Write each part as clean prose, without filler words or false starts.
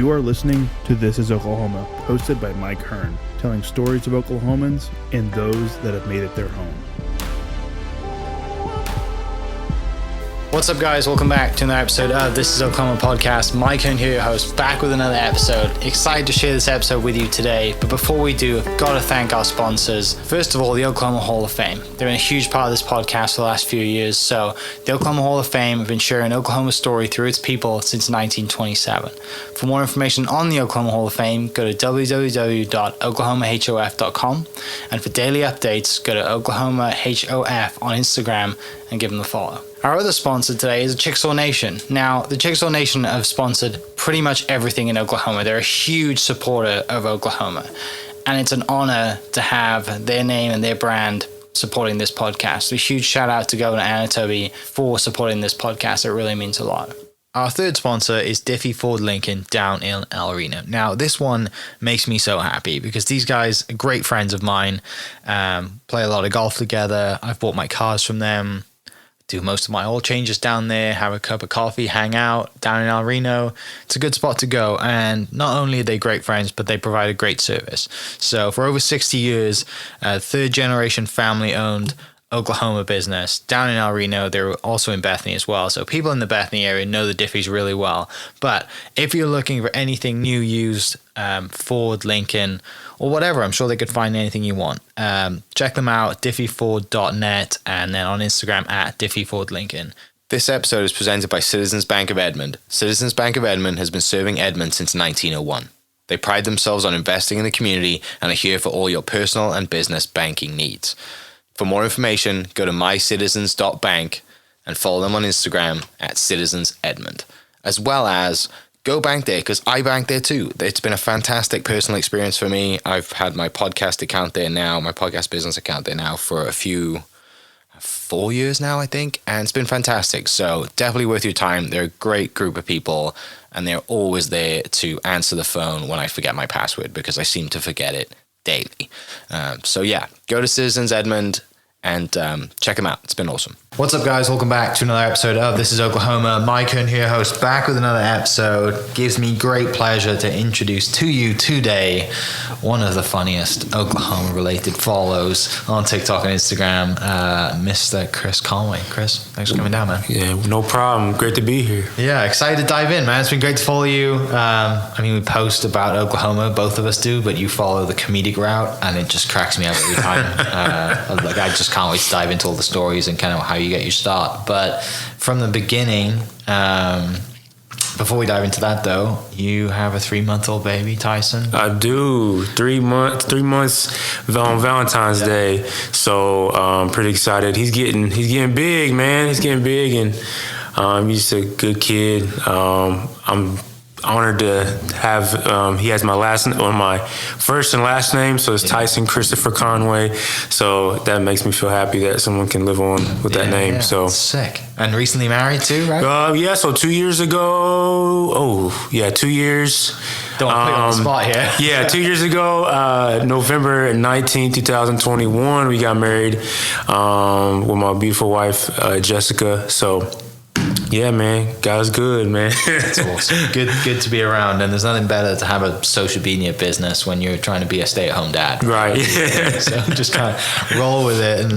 You are listening to This is Oklahoma, hosted by Mike Hearn, telling stories of Oklahomans and those that have made it their home. What's up, guys? Welcome back to another episode of This is Oklahoma Podcast. Mike Hearn here, your host, back with another episode. Excited to share this episode with you today, but before we do, I've got to thank our sponsors. First of all, the Oklahoma Hall of Fame. They've been a huge part of this podcast for the last few years. So the Oklahoma Hall of Fame have been sharing Oklahoma's story through its people since 1927. For more information on the Oklahoma Hall of Fame, go to www.oklahomahof.com. And for daily updates, go to oklahomahof on Instagram and give them a follow. Our other sponsor today is the Chickasaw Nation. Now, the Chickasaw Nation have sponsored pretty much everything in Oklahoma. They're a huge supporter of Oklahoma, and it's an honor to have their name and their brand supporting this podcast. A huge shout out to Governor Anatobi for supporting this podcast. It really means a lot. Our third sponsor is Diffie Ford Lincoln down in El Reno. Now, this one makes me so happy because these guys are great friends of mine, play a lot of golf together. I've bought my cars from them, do most of my oil changes down there, have a cup of coffee, hang out down in El Reno. It's a good spot to go. And not only are they great friends, but they provide a great service. So for over 60 years, third generation family owned Oklahoma business down in El Reno. They're also in Bethany as well. So people in the Bethany area know the Diffies really well. But if you're looking for anything new, used, Ford, Lincoln, or whatever, I'm sure they could find anything you want. Check them out, diffieford.net, and then on Instagram at diffiefordlincoln. This episode is presented by Citizens Bank of Edmond. Citizens Bank of Edmond has been serving Edmond since 1901. They pride themselves on investing in the community and are here for all your personal and business banking needs. For more information, go to mycitizens.bank and follow them on Instagram at citizensedmond, as well as go bank there, because I bank there too. It's been a fantastic personal experience for me. I've had my podcast account there now, my podcast business account there now for 4 years now, I think, and it's been fantastic. So definitely worth your time. They're a great group of people, and they're always there to answer the phone when I forget my password, because I seem to forget it daily. So yeah, go to Citizens Edmond and check them out. It's been awesome. What's up, guys? Welcome back to another episode of This is Oklahoma. Mike Hearn here, host, back with another episode. Gives me great pleasure to introduce to you today one of the funniest Oklahoma-related follows on TikTok and Instagram, Mr. Chris Conway. Chris, thanks for coming down, man. Yeah, no problem. Great to be here. Yeah, excited to dive in, man. It's been great to follow you. We post about Oklahoma, both of us do, but you follow the comedic route, and it just cracks me up every time. I just can't wait to dive into all the stories and kind of how you get your start. But from the beginning, before we dive into that though, you have a 3-month-old baby, Tyson. I do. 3 months on Valentine's Day. So I'm pretty excited. He's getting big, man. He's getting big, and he's a good kid. I'm honored to have he has my first and last name, so it's Tyson Christopher Conway, so that makes me feel happy that someone can live on with that name. Yeah, so sick. And recently married too, right? So 2 years ago. 2 years. Don't want to put you on the spot here. Yeah, 2 years ago, November 19, 2021, we got married with my beautiful wife, Jessica. So yeah, man, God's good, man. That's awesome. Good to be around, and there's nothing better to have a social media business when you're trying to be a stay-at-home dad. Right. Yeah. So just kind of roll with it and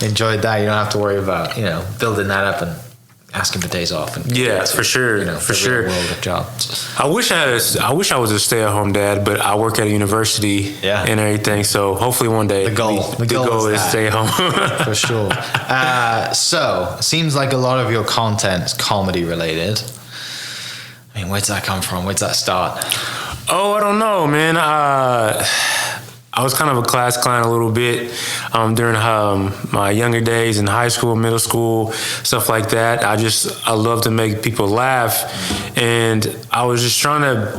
enjoy that. You don't have to worry about building that up and asking for days off. And for sure. For sure. World of jobs. I wish I was a stay-at-home dad, but I work at a university and everything. So hopefully one day the goal is stay home. For sure. So seems like a lot of your content is comedy related. I mean, where'd that come from? Where'd that start? Oh, I don't know, man. I was kind of a class clown a little bit during my younger days in high school, middle school, stuff like that. I love to make people laugh, and I was just trying to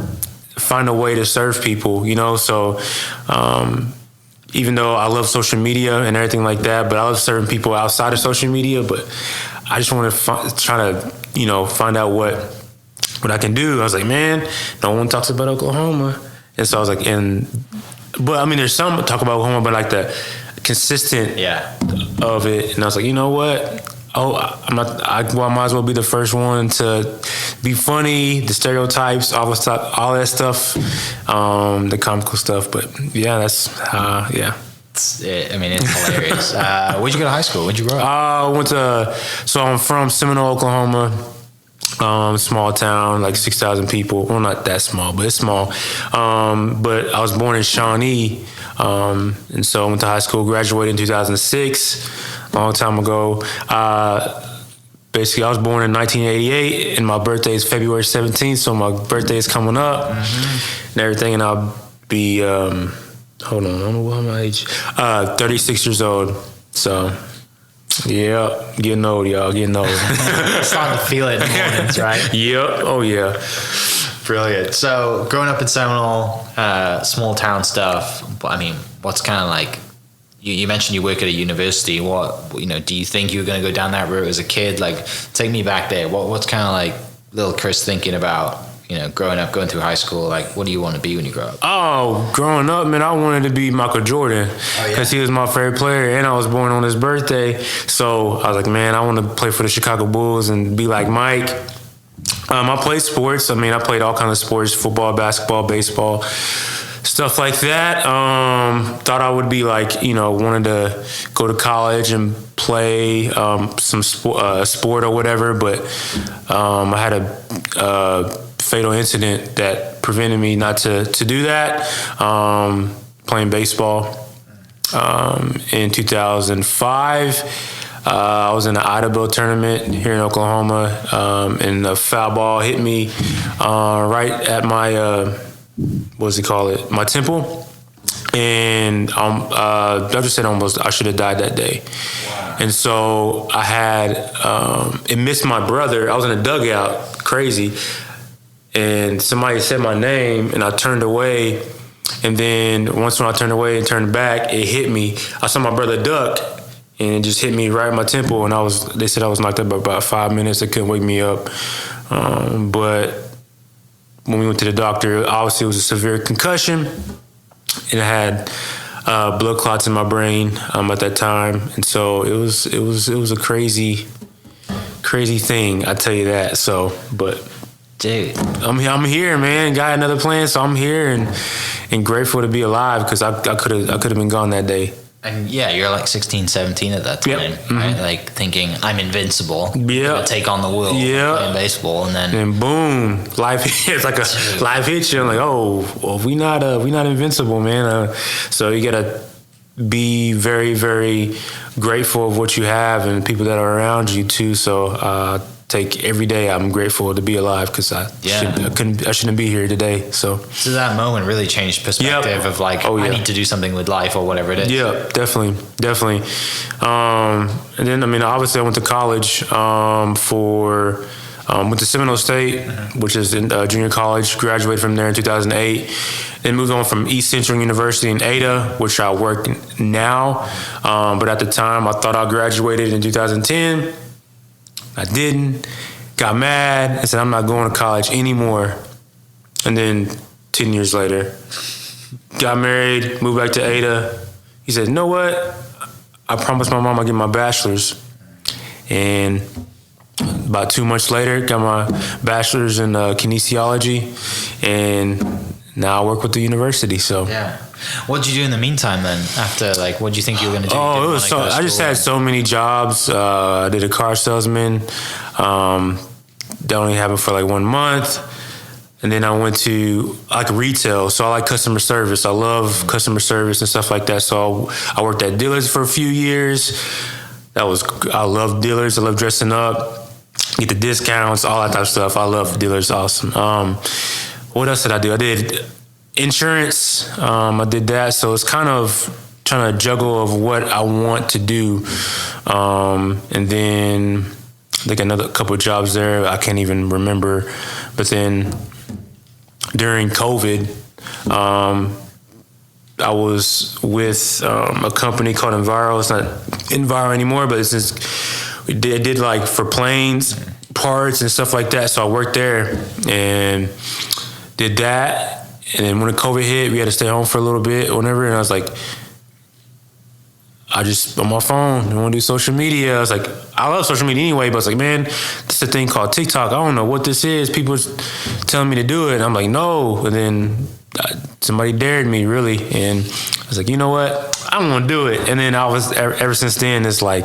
find a way to serve people, So even though I love social media and everything like that, but I love serving people outside of social media. But I just want to try to find out what I can do. I was like, man, no one talks about Oklahoma, and so I was like, But there's some talk about Oklahoma, but like the consistent of it. And I was like, you know what? I might as well be the first one to be funny, the stereotypes, all that stuff, the comical stuff. But yeah, that's yeah. It's hilarious. Where'd you go to high school? Where'd you grow up? So I'm from Seminole, Oklahoma. Small town, like 6,000 people. Well, not that small, but it's small. But I was born in Shawnee, and so I went to high school, graduated in 2006, a long time ago. Basically, I was born in 1988, and my birthday is February 17th, so my birthday is coming up and everything, and I'll be, hold on, I don't know what my age, 36 years old, so... Yeah, getting old, y'all. Getting old. Starting to feel it in the mornings, right? Yep. Oh, yeah. Brilliant. So, growing up in Seminole, small town stuff. I mean, what's kind of like? You mentioned you work at a university. What do you think you were going to go down that route as a kid? Like, take me back there. What's kind of like little Chris thinking about? Growing up, going through high school, like, what do you want to be when you grow up? Oh, growing up, man, I wanted to be Michael Jordan because he was my favorite player, and I was born on his birthday. So I was like, man, I want to play for the Chicago Bulls and be like Mike. I played sports. I mean, I played all kinds of sports: football, basketball, baseball, stuff like that. Thought I would be like, wanted to go to college and play some sport or whatever, but I had a fatal incident that prevented me not to do that. Playing baseball in 2005. I was in the Idabel tournament here in Oklahoma, and the foul ball hit me right at my my temple, and Doctor said I should have died that day. Wow. And so I had it missed my brother. I was in a dugout, crazy. And somebody said my name, and I turned away. And then once when I turned away and turned back, it hit me. I saw my brother duck, and it just hit me right in my temple. And they said I was knocked up about 5 minutes. They couldn't wake me up. But when we went to the doctor, obviously it was a severe concussion, and I had blood clots in my brain at that time. And so it was a crazy thing. I tell you that. So, but. Dude, I'm here, man. Got another plan, so I'm here and grateful to be alive because I could have been gone that day. And yeah, you're like 16, 17 at that time, right? Mm-hmm. Like thinking I'm invincible. Yeah, take on the world. Yeah, playing baseball, and then boom, life hits life hits you. I'm like, oh, well, we not invincible, man. So you gotta be very, very grateful of what you have and the people that are around you too. So. Take every day. I'm grateful to be alive because I shouldn't be here today. So that moment really changed perspective of like, I need to do something with life or whatever it is. Yeah, definitely. And then obviously I went to college went to Seminole State, which is in junior college. Graduated from there in 2008. Then moved on from East Central University in Ada, which I work now. But at the time, I thought I graduated in 2010. I didn't, got mad, and said, I'm not going to college anymore. And then 10 years later, got married, moved back to Ada. He said, you know what? I promised my mom I'd get my bachelor's. And about 2 months later, got my bachelor's in kinesiology. And now I work with the university, so. Yeah. What did you do in the meantime then? After, like, what did you think you were going to do? Oh, it was so. I just had so many jobs. I did a car salesman. That only happened for like 1 month, and then I went to like retail. So I like customer service. I love customer service and stuff like that. So I worked at dealers for a few years. I love dealers. I love dressing up, get the discounts, all that type of stuff. I love dealers. Awesome. What else did I do? I did insurance, I did that. So it's kind of trying to juggle of what I want to do. And then I think another couple of jobs there. I can't even remember. But then during COVID, I was with a company called Enviro. It's not Enviro anymore, but it's just, I did like for planes, parts and stuff like that. So I worked there and did that. And then when the COVID hit, we had to stay home for a little bit or whatever. And I was like, I just on my phone, I want to do social media. I was like, I love social media anyway, but I was like, man, this is a thing called TikTok. I don't know what this is. People telling me to do it. And I'm like, no. And then somebody dared me, really. And I was like, you know what? I'm going to do it. And then I was, ever since then, it's like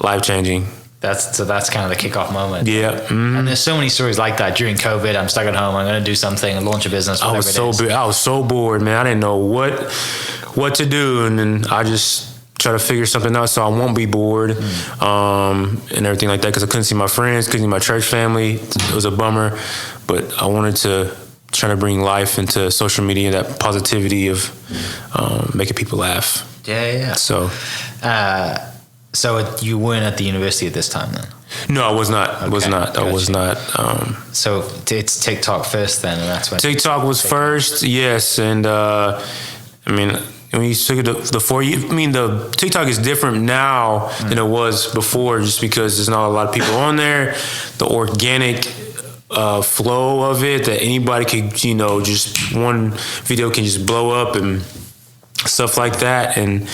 life-changing. That's kind of the kickoff moment. Yeah. Mm-hmm. And there's so many stories like that during COVID. I'm stuck at home. I'm going to do something and launch a business. I was so bored, man. I didn't know what to do. And then I just try to figure something out so I won't be bored, and everything like that, because I couldn't see my friends, couldn't see my church family. It was a bummer, but I wanted to try to bring life into social media, that positivity of making people laugh. Yeah. So you weren't at the university at this time then? No, I was not. Okay, I was not. gotcha. I was not. So it's TikTok first then, and that's when TikTok was first, yes, and I mean, when you took it the 4 years, I mean, the TikTok is different now than it was before, just because there's not a lot of people on there. The organic flow of it, that anybody could, just one video can just blow up and stuff like that. And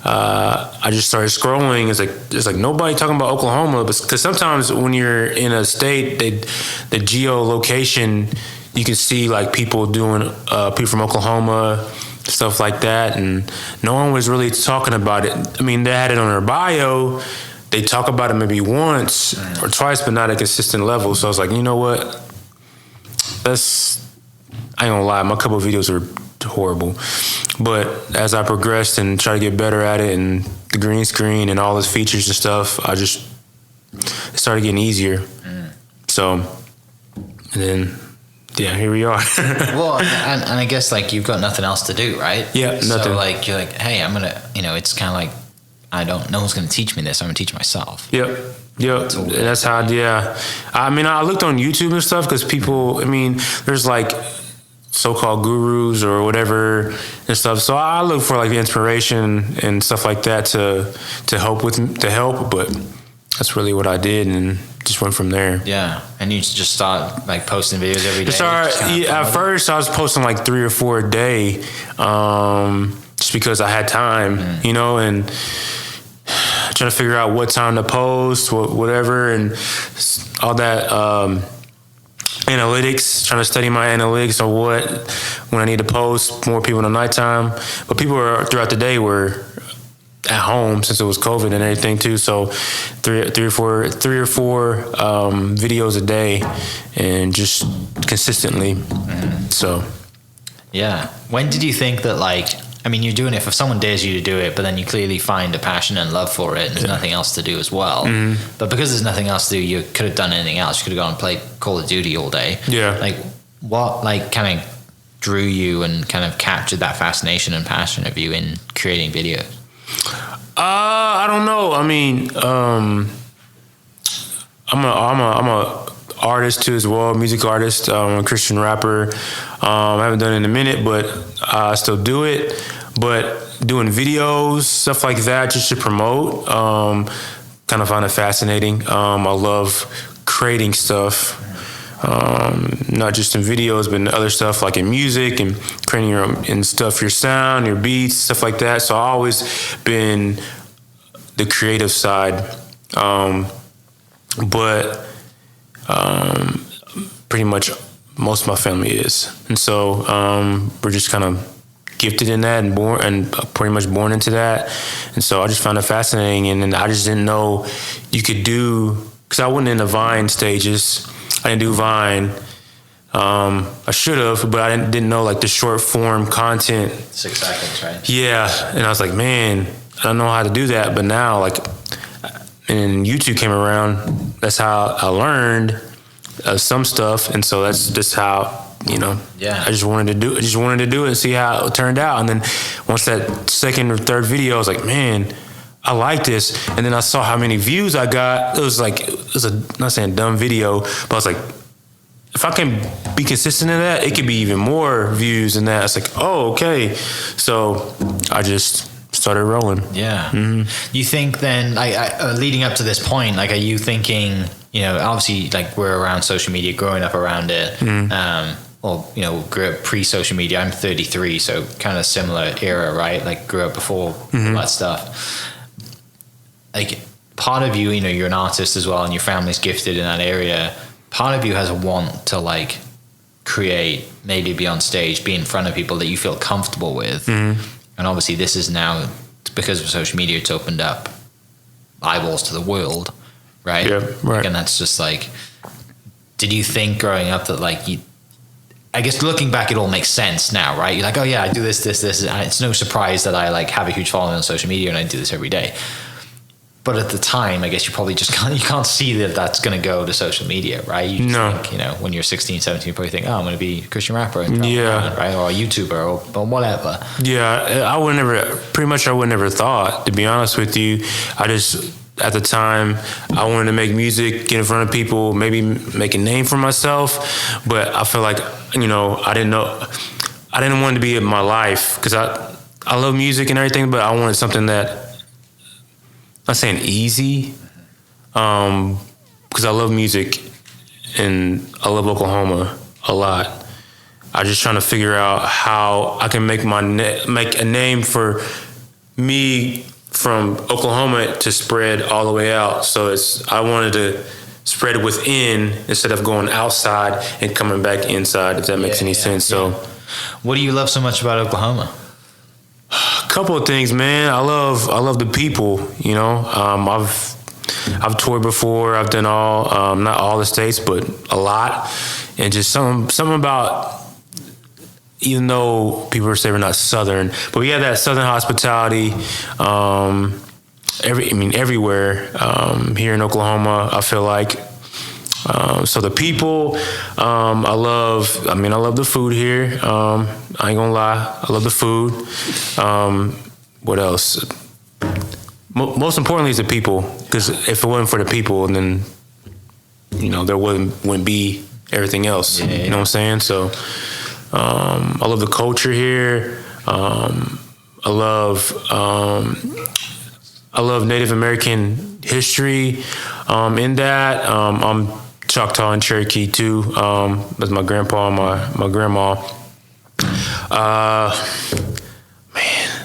I just started scrolling. It's like nobody talking about Oklahoma, because sometimes when you're in a state, the geolocation, you can see like people from Oklahoma, stuff like that, and no one was really talking about it. I mean, they had it on their bio. They talk about it maybe once or twice, but not at a consistent level. So I was like, you know what? I ain't gonna lie, my couple of videos were horrible. But as I progressed and tried to get better at it, and the green screen and all its features and stuff, it started getting easier. So, and then, yeah, here we are. Well, and I guess like you've got nothing else to do, right? Yeah, nothing. So like you're like, hey, I'm gonna, it's kind of like no one's gonna teach me this. I'm gonna teach myself. Yep. That's how. Yeah. I mean, I looked on YouTube and stuff because people. I mean, there's like so-called gurus or whatever and stuff. So I look for like inspiration and stuff like that to help. But that's really what I did, and just went from there. Yeah, and you just start like posting videos every day. At first, I was posting like 3 or 4 a day, just because I had time, and trying to figure out what time to post, whatever, and all that analytics. Trying to study my analytics on when I need to post. More people in the nighttime, but people throughout the day were at home since it was COVID and everything too. So three or four videos a day, and just consistently. So yeah. When did you think that you're doing it if someone dares you to do it, but then you clearly find a passion and love for it and there's nothing else to do as well. But because there's nothing else to do, you could have done anything else. You could have gone and played Call of Duty all day. Yeah. Like what kind of drew you and kind of captured that fascination and passion of you in creating videos? I don't know. I mean, I'm a artist too as well, music artist. I'm a Christian rapper. I haven't done it in a minute, but I still do it. But doing videos, stuff like that, just to promote, kind of find it fascinating. I love creating stuff, not just in videos, but in other stuff like in music and creating your sound, your beats, stuff like that. So I've always been the creative side, but pretty much most of my family is, and so we're just kind of gifted in that and pretty much born into that, and so I just found it fascinating, and I just didn't know you could do, because I wasn't in the Vine stages. I didn't do Vine. I should have, but I didn't know like the short form content. 6 seconds, right? Yeah, and I was like, man, I don't know how to do that, but now and YouTube came around. That's how I learned some stuff, and so that's just how I just wanted to do it and see how it turned out. And then once that second or third video, I was like, man, I like this. And then I saw how many views I got. It was I'm not saying dumb video, but I was like, if I can be consistent in that, it could be even more views than that. It's like, oh, okay. So I just started rolling. Yeah. Mm-hmm. You think then, leading up to this point, are you thinking, obviously, we're around social media, growing up around it. Mm-hmm. well, grew up pre-social media. I'm 33, so kind of similar era, right? Like grew up before all that stuff. Like part of you, you're an artist as well, and your family's gifted in that area. Part of you has a want to like create, maybe be on stage, be in front of people that you feel comfortable with. And obviously this is now, because of social media, it's opened up eyeballs to the world, right? Yeah, right. And that's just like, did you think growing up that like I guess looking back, it all makes sense now, right? You're like, oh yeah, I do this, and it's no surprise that I like have a huge following on social media and I do this every day. But at the time, I guess you probably just can't see that that's going to go to social media, right? You just think, when you're 16, 17, you probably think, oh, I'm going to be a Christian rapper, and right? Or a YouTuber or whatever. Yeah, I would never thought, to be honest with you. At the time, I wanted to make music, get in front of people, maybe make a name for myself. But I feel like, I didn't want it to be in my life, because I love music and everything, but I wanted something that, I'm not saying easy, because I love music and I love Oklahoma a lot. I'm just trying to figure out how I can make make a name for me from Oklahoma to spread all the way out. So I wanted to spread it within instead of going outside and coming back inside, if that makes any sense. So, what do you love so much about Oklahoma? A couple of things, man. I love the people. I've toured before. I've done not all the states, but a lot, and just something about. Even though people say we're not Southern, but we have that Southern hospitality. Everywhere here in Oklahoma, I feel like. So the people, I love the food here. I ain't gonna lie, I love the food. What else? Most importantly is the people, because if it wasn't for the people, then there wouldn't be everything else. Yeah. You know what I'm saying? So. I love the culture here. I love Native American history. In that, I'm Choctaw and Cherokee too. That's my grandpa and my grandma.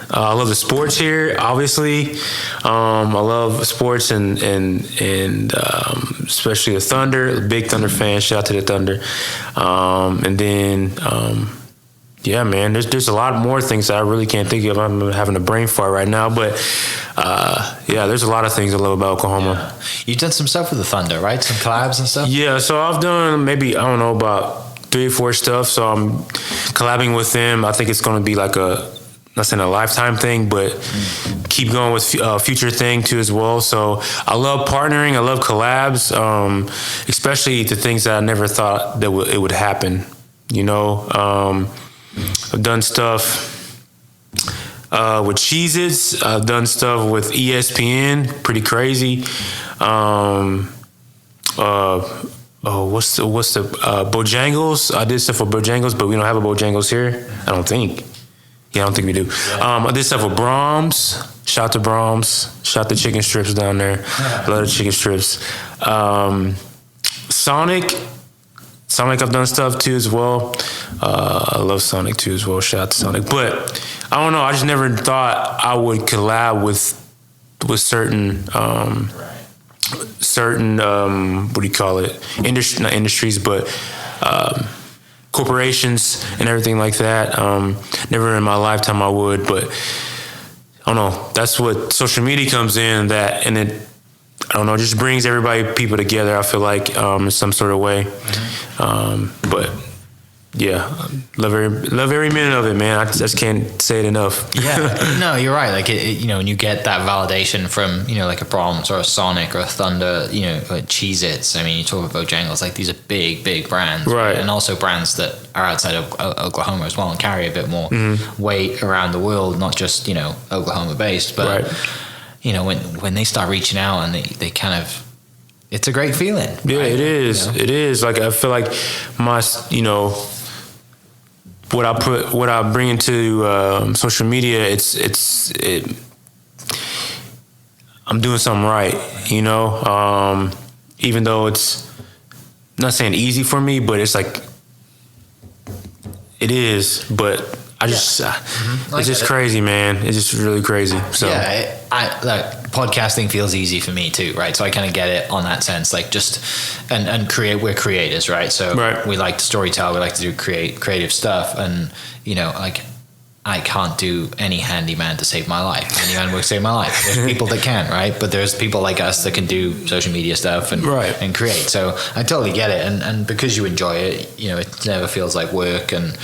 I love the sports here, obviously. I love sports and especially the Thunder. Big Thunder fan. Shout out to the Thunder. And then, man, there's a lot more things that I really can't think of. I'm having a brain fart right now, but there's a lot of things I love about Oklahoma. Yeah. You've done some stuff with the Thunder, right? Some collabs and stuff? Yeah, so I've done maybe, about 3 or 4 stuff. So I'm collabing with them. I think it's going to be like not saying a lifetime thing, but keep going with future thing too as well. So I love partnering. I love collabs, especially the things that I never thought that it would happen. I've done stuff with Cheez-Its. I've done stuff with ESPN. Pretty crazy. What's the Bojangles? I did stuff with Bojangles, but we don't have a Bojangles here. I don't think. Yeah, I don't think we do. I did stuff with Brahms. Shout to Brahms. Shout to chicken strips down there. Love the chicken strips. Sonic, I've done stuff too as well. I love Sonic too as well. Shout out to Sonic. But I don't know. I just never thought I would collab with certain what do you call it? Not industries, but corporations and everything like that. Never in my lifetime I would, but I don't know. That's what social media comes in, and it, I don't know, just brings people together, I feel like, in some sort of way. But yeah, love every minute of it, man. I just can't say it enough. Yeah, no, you're right. Like when you get that validation from like a Brahms or a Sonic or a Thunder, like Cheez-Its. I mean, you talk about Bojangles, like these are big brands, right? And also brands that are outside of Oklahoma as well and carry a bit more weight around the world, not just Oklahoma based, but when they start reaching out and they kind of. It's a great feeling. Yeah, right? It is. It is. Like I feel like my what I bring into social media, I'm doing something right, even though it's not saying easy for me, but it's like it is, but I just it's just crazy, man. It's just really crazy. So yeah, like podcasting feels easy for me too, right? So I kind of get it on that sense, like just and create. We're creators, right? So we like to storytell, we like to do creative stuff, and like I can't do any handyman to save my life. Handyman will save my life. There's people that can, right? But there's people like us that can do social media stuff and create. So I totally get it, and because you enjoy it, it never feels like work, and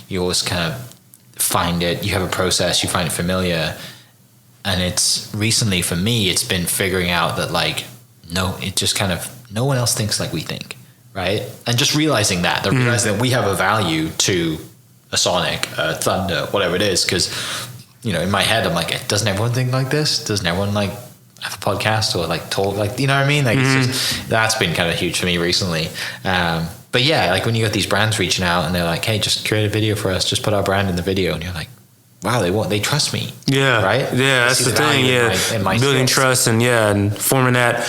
you always kind of find it, you have a process, you find it familiar. And it's recently for me, it's been figuring out that no one else thinks like we think, right? And just realizing that realizing that we have a value to a Sonic, a Thunder, whatever it is, because in my head I'm like, doesn't everyone think like this? Doesn't everyone have a podcast or talk, you know what I mean? It's just, that's been kind of huge for me recently. But yeah, when you got these brands reaching out and they're like, hey, just create a video for us, just put our brand in the video, and you're like, wow, they trust me. Yeah. Right? Yeah, that's the thing. Yeah. In my building trust and forming that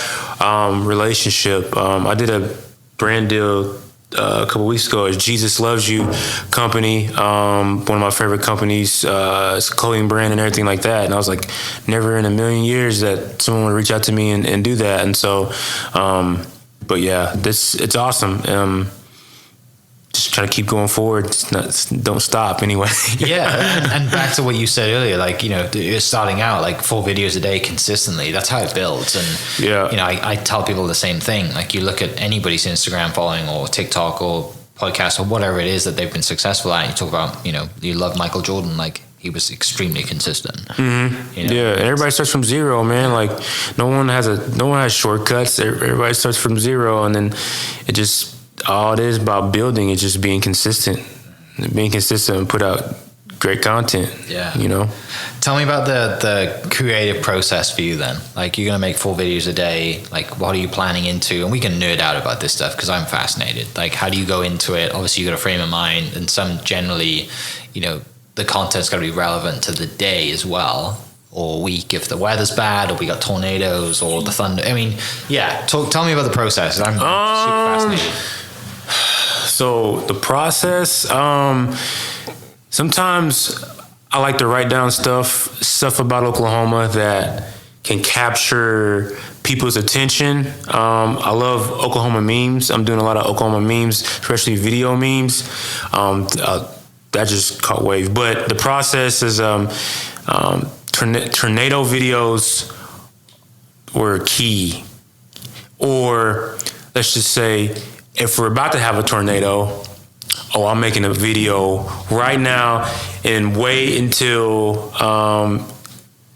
relationship. I did a brand deal a couple weeks ago. It's Jesus Loves You company. One of my favorite companies. It's a clothing brand and everything like that. And I was like, never in a million years that someone would reach out to me and do that. And so, but yeah, it's awesome. Just try to keep going forward. Don't stop anyway. Yeah, and back to what you said earlier, you're starting out 4 videos a day consistently. That's how it builds. And I tell people the same thing. You look at anybody's Instagram following or TikTok or podcast or whatever it is that they've been successful at. You talk about, you love Michael Jordan. He was extremely consistent. Mm-hmm. Yeah, and everybody starts from zero, man. No one has shortcuts. Everybody starts from zero, and then all it is about building is just being consistent and put out great content. Yeah. Tell me about the creative process for you then. You're gonna make 4 videos a day. What are you planning into? And we can nerd out about this stuff because I'm fascinated. How do you go into it? Obviously you got a frame of mind, and some generally, the content's got to be relevant to the day as well, or week if the weather's bad, or we got tornadoes, or the thunder. I mean, yeah. Tell me about the process. I'm super fascinated. So the process, sometimes I like to write down stuff about Oklahoma that can capture people's attention. I love Oklahoma memes. I'm doing a lot of Oklahoma memes, especially video memes. That just caught wave. But the process is tornado videos were key. Or let's just say, if we're about to have a tornado, I'm making a video right now and wait until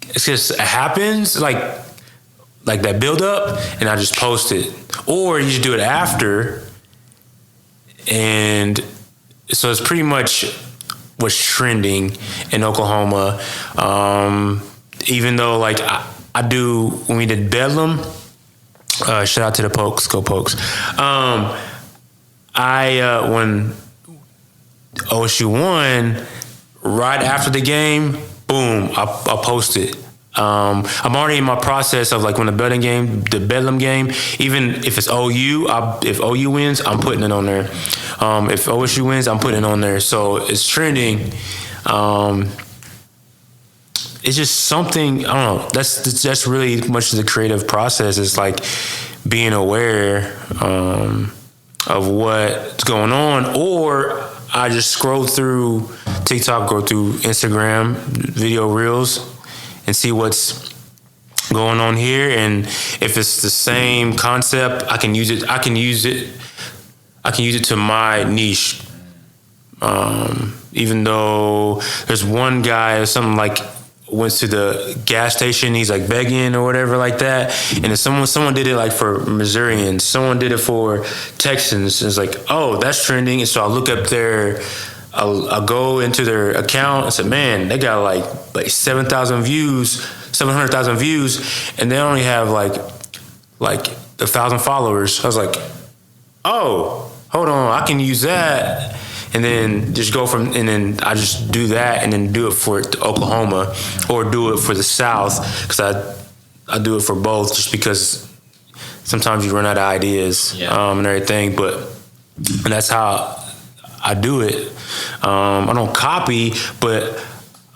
it just happens, like that build up, and I just post it. Or you just do it after, and so it's pretty much what's trending in Oklahoma. Even though I do, when we did Bedlam, shout out to the Pokes, go Pokes. When OSU won, right after the game, boom, I'll post it. I'm already in my process of when the Bedlam game, even if it's OU, if OU wins, I'm putting it on there. If OSU wins, I'm putting it on there. So it's trending. It's just something, I don't know, that's really much of the creative process. It's being aware of what's going on, or I just scroll through TikTok, go through Instagram, video reels, and see what's going on here. And if it's the same concept, I can use it to my niche. Even though there's one guy or something went to the gas station, he's begging or whatever like that, and then someone did it for Missourians, someone did it for Texans. It's that's trending, and so I look up I'll go into their account and say, man, they got 700,000 views, and they only have 1,000 followers. I was oh, hold on, I can use that. And then just and then I just do that, and then do it for Oklahoma, or do it for the South, because I do it for both, just because sometimes you run out of ideas and everything. And that's how I do it. I don't copy, but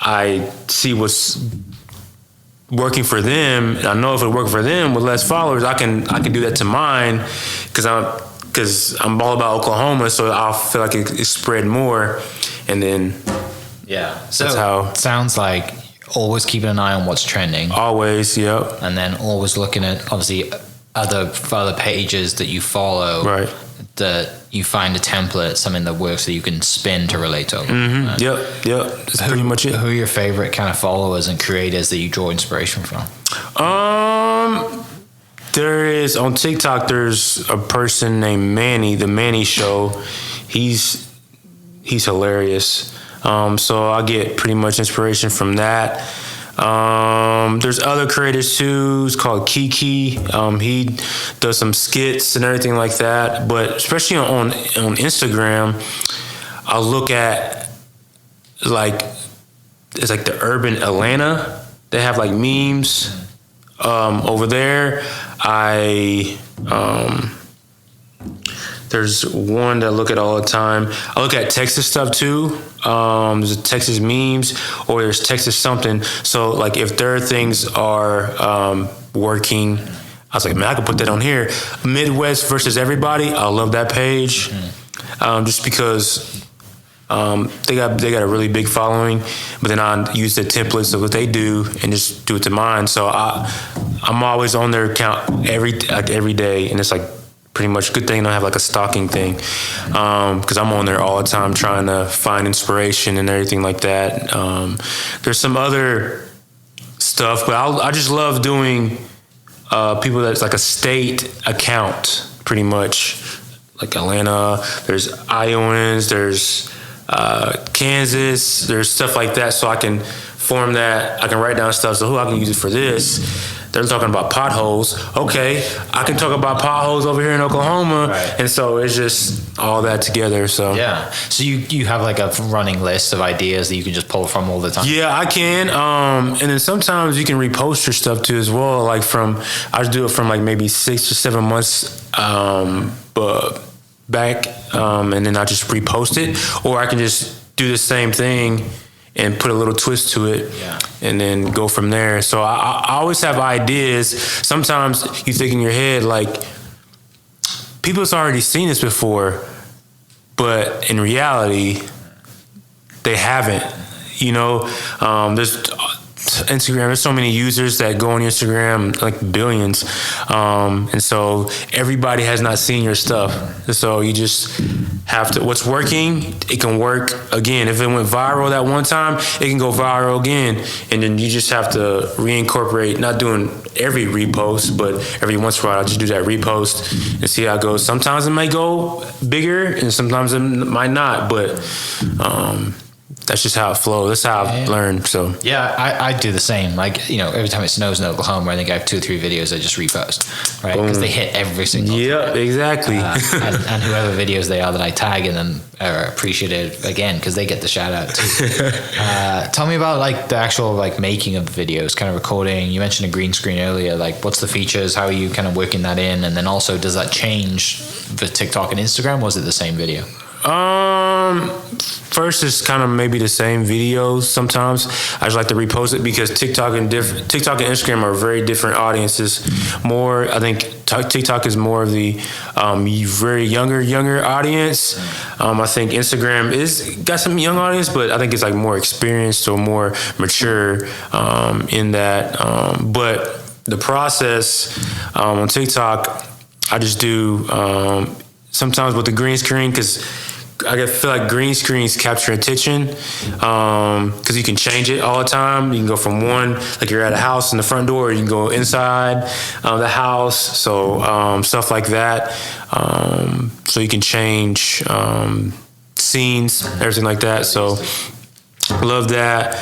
I see what's working for them. And I know if it worked for them with less followers, I can do that to mine because I'm all about Oklahoma, so I'll feel like it spread more, and then So that's how. it sounds like always keeping an eye on what's trending, Always, yep. and then always looking at obviously other pages that you follow, Right. that you find a template, something that works that you can spin to relate to. Yep. That's pretty much it. Who are your favorite kind of followers and creators that you draw inspiration from? There is on TikTok. There's a person named Manny, the Manny Show. He's hilarious. So I get pretty much inspiration from that. There's other creators too. It's called Kiki. He does some skits and everything like that. But especially on Instagram, I look at it's like the urban Atlanta. They have like memes. Over there, there's one that I look at all the time. I look at Texas stuff too. There's Texas memes, or there's Texas something. So like if their things are working, I was like, man, I could put that on here. Midwest versus everybody. I love that page, just because they got a really big following. But then I use the templates of what they do and just do it to mine. So I'm always on their account every day, and it's like pretty much a good thing I don't have like a stalking thing, because I'm on there all the time trying to find inspiration and everything like that. There's some other stuff, but I just love doing people that's like a state account, pretty much like Atlanta. There's Iowans, there's Kansas, there's stuff like that, so I can form that. I can write down stuff, so I can use it for this. They're talking about potholes. Okay, I can talk about potholes over here in Oklahoma, Right. And so it's just all that together. So So you have like a running list of ideas that you can just pull from all the time. yeah, I can. And then sometimes you can repost your stuff too as well. Like I just do it from like maybe 6 or 7 months but back, and then I just repost it, or I can just do the same thing and put a little twist to it, and then go from there. So I always have ideas. Sometimes you think in your head, like, people's already seen this before, but in reality, they haven't. There's Instagram, there's so many users that go on Instagram, like billions. And so everybody has not seen your stuff. So you just have to, what's working, it can work again. If it went viral that one time, it can go viral again. And then you just have to reincorporate, not doing every repost, but every once in a while, I just do that repost and see how it goes. Sometimes it might go bigger and sometimes it might not, but, that's just how it flows. That's how I've learned. So yeah, I do the same. Like, every time it snows in Oklahoma, I think I have 2 or 3 videos I just repost, right? Because they hit every single time. Exactly. And whoever videos they are that I tag in them are appreciated again because they get the shout out too. Tell me about like the actual like making of the videos, kind of recording. You mentioned a green screen earlier. Like, what's the features? How are you kind of working that in? And then also, does that change for TikTok and Instagram? Or was it the same video? First is kind of maybe the same videos. Sometimes I just like to repost it because TikTok and Instagram are very different audiences. I think TikTok is more of the very younger audience. I think Instagram is got some young audience, but I think it's like more experienced or more mature in that. But the process on TikTok, I just do sometimes with the green screen because I feel like green screens capture attention because you can change it all the time. You can go from one, like you're at a house in the front door, you can go inside the house. So stuff like that. So you can change scenes, everything like that. So love that.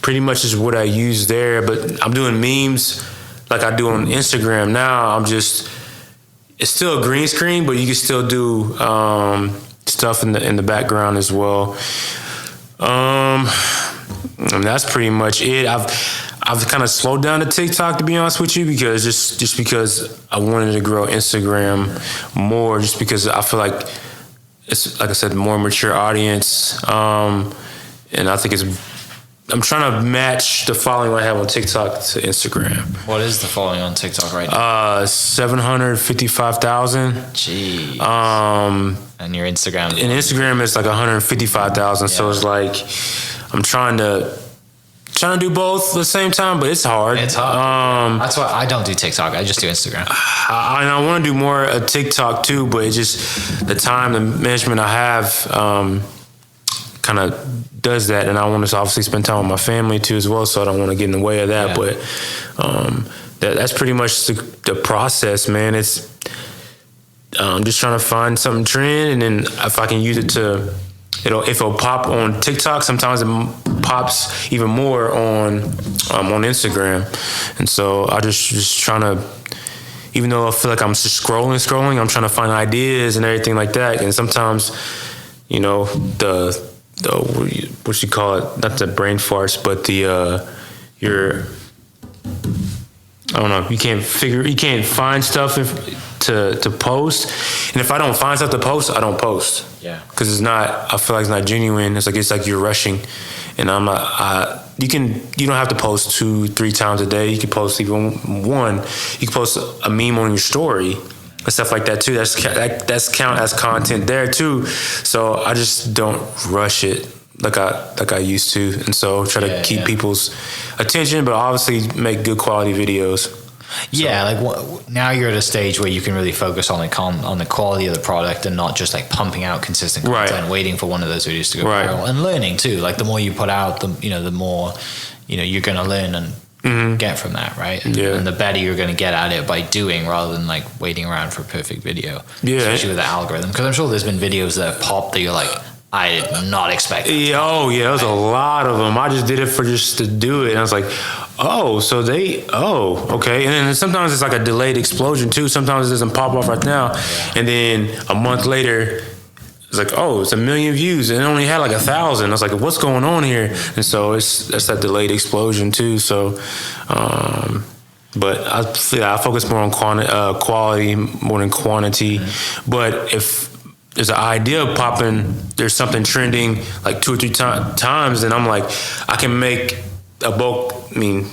Pretty much is what I use there. But I'm doing memes like I do on Instagram now. It's still a green screen, but you can still do stuff in the background as well. And that's pretty much it. I've kind of slowed down the TikTok, to be honest with you, because just because I wanted to grow Instagram more, just because I feel like it's like I said, more mature audience, and I think I'm trying to match the following I have on TikTok to Instagram. What is the following on TikTok right now? 755,000. Jeez. And your Instagram? And Instagram is like 155,000. Yeah. So it's like I'm trying to do both at the same time, but it's hard. It's hard. That's why I don't do TikTok. I just do Instagram. I want to do more of TikTok too, but it's just the time, the management I have kind of does that, and I want to obviously spend time with my family too as well, so I don't want to get in the way of that. Yeah. But that's pretty much the process, man. It's just trying to find something trend, and then if I can use it if it'll pop on TikTok, sometimes it pops even more on Instagram. And so I just trying to, even though I feel like I'm just scrolling, I'm trying to find ideas and everything like that. And sometimes, the what you call it, not the brain farts, but I don't know, you can't find stuff to post. And if I don't find stuff to post, I don't post. Yeah. Because I feel like it's not genuine. It's like you're rushing. And I'm not, you don't have to post 2-3 times a day. You can post even one. You can post a meme on your story and stuff like that too. That's count as content there too. So I just don't rush it like I used to, and so try to keep people's attention, but obviously make good quality videos. Yeah, now you're at a stage where you can really focus on the quality of the product and not just like pumping out consistent content, waiting for one of those videos to go viral, and learning too. Like the more you put out, the more you're going to learn and get from that, right? And the better you're going to get at it by doing, rather than like waiting around for a perfect video. Yeah, especially with the algorithm, because I'm sure there's been videos that have popped that you're like, I did not expect that. There was a lot of them. I just did it just to do it. And I was like, okay. And then sometimes it's like a delayed explosion too. Sometimes it doesn't pop off right now. Yeah. And then a month later, it's like, it's 1 million views. And it only had like 1,000. I was like, what's going on here? And so that's that delayed explosion too. So, but I focus more on quality more than quantity. Mm-hmm. But if there's an idea popping, there's something trending like 2 or 3 times, and I'm like, I can make a bulk. I